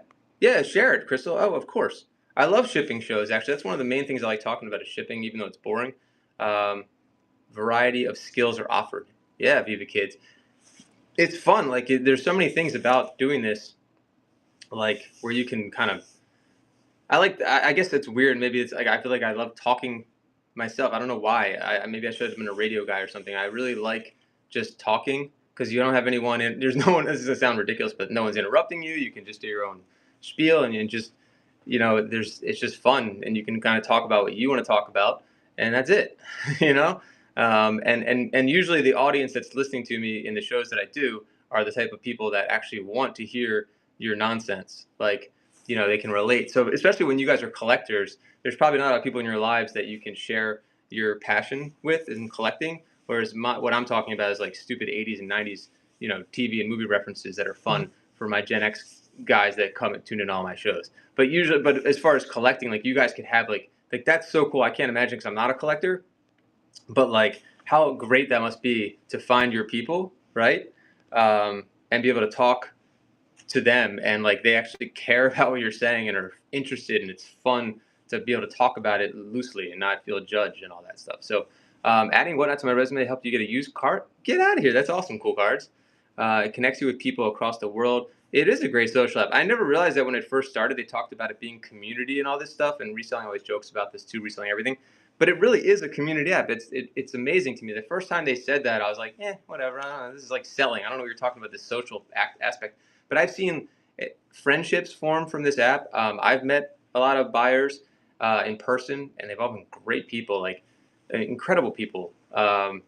share it, Crystal. Oh, of course. I love shipping shows. Actually, that's one of the main things I like talking about is shipping, even though it's boring. Variety of skills are offered. Yeah, Viva Kids. It's fun. Like, there's so many things about doing this, like where you can kind of. I guess that's weird. Maybe it's like I feel like I love talking myself. I don't know why. Maybe I should have been a radio guy or something. I really like just talking because you don't have anyone in. There's no one. This is gonna sound ridiculous, but no one's interrupting you. You can just do your own spiel and just it's just fun, and you can kind of talk about what you want to talk about, and that's it. you know, and usually the audience that's listening to me in the shows that I do are the type of people that actually want to hear your nonsense, like. They can relate. So especially when you guys are collectors, there's probably not a lot of people in your lives that you can share your passion with in collecting. Whereas what I'm talking about is like stupid 80s and 90s, TV and movie references that are fun for my Gen X guys that come and tune in all my shows. But as far as collecting, like you guys could have like that's so cool. I can't imagine because I'm not a collector, but like how great that must be to find your people, right? And be able to talk to them and like they actually care about what you're saying and are interested, and it's fun to be able to talk about it loosely and not feel judged and all that stuff. So adding Whatnot to my resume helped you get a used card. Get out of here. That's awesome. Cool cards. It connects you with people across the world. It is a great social app. I never realized that when it first started, they talked about it being community and all this stuff, and reselling always jokes about this too, reselling everything. But it really is a community app. It's amazing to me. The first time they said that, I was like, whatever. I don't know. This is like selling. I don't know what you're talking about, this social aspect. But I've seen friendships form from this app. I've met a lot of buyers in person, and they've all been great people, like incredible people that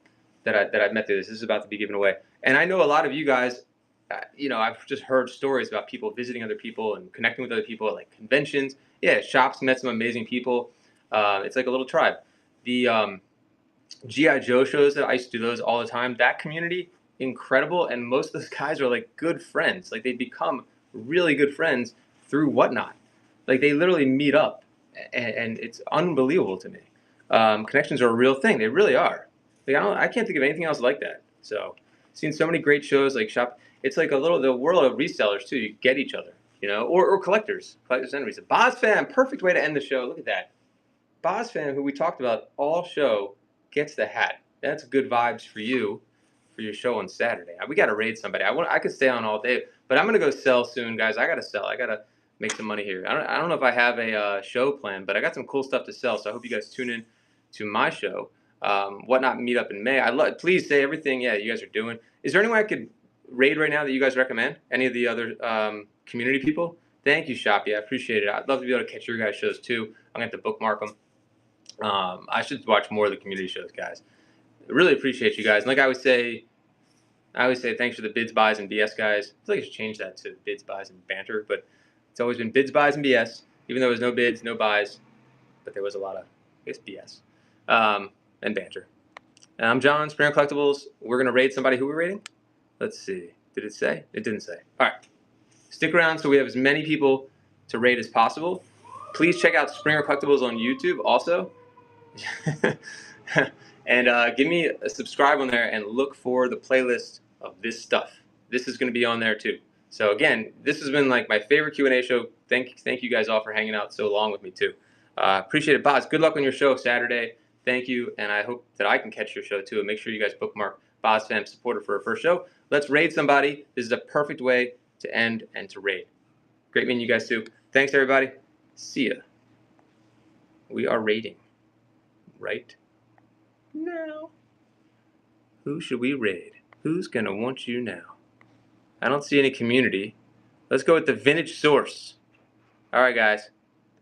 I've met through this. This is about to be given away. And I know a lot of you guys, I've just heard stories about people visiting other people and connecting with other people at like conventions. Yeah, shops, met some amazing people. It's like a little tribe. The G.I. Joe shows that I used to do those all the time. That community, incredible, and most of those guys are like good friends. Like they become really good friends through Whatnot. Like they literally meet up, and it's unbelievable to me. Connections are a real thing. They really are. Like I can't think of anything else like that. So, seen so many great shows like Shop. It's like the world of resellers too. You get each other, or collectors enemies. Boz Fam, perfect way to end the show. Look at that. Boz Fam, who we talked about all show, gets the hat. That's good vibes for you for your show on Saturday. We got to raid somebody. I could stay on all day, but I'm gonna go sell soon, guys. I gotta sell. I gotta make some money here. I don't know if I have a show plan, but I got some cool stuff to sell. So I hope you guys tune in to my show. Whatnot meetup in May. Please say everything. Yeah, you guys are doing. Is there anyone I could raid right now that you guys recommend? Any of the other community people? Thank you, Shoppy. I appreciate it. I'd love to be able to catch your guys' shows too. I'm gonna have to bookmark them. I should watch more of the community shows, guys. I really appreciate you guys. And like I always say thanks for the bids, buys, and BS, guys. I feel like I should change that to bids, buys, and banter, but it's always been bids, buys, and BS. Even though there was no bids, no buys, but there was a lot of, I guess, BS and banter. And I'm John, Springer Collectibles. We're going to raid somebody. Who are we raiding? Let's see. Did it say? It didn't say. All right. Stick around so we have as many people to raid as possible. Please check out Springer Collectibles on YouTube also. And give me a subscribe on there and look for the playlist of this stuff. This is going to be on there too. So again, this has been like my favorite Q&A show. Thank you guys all for hanging out so long with me too. Appreciate it, Boz. Good luck on your show Saturday. Thank you, and I hope that I can catch your show too. And make sure you guys bookmark Boz Fam supporter for our first show. Let's raid somebody. This is a perfect way to end and to raid. Great meeting you guys too. Thanks everybody. See ya. We are raiding right now. Who should we raid? Who's gonna want you now? I don't see any community. Let's go with the Vintage Source. All right, guys.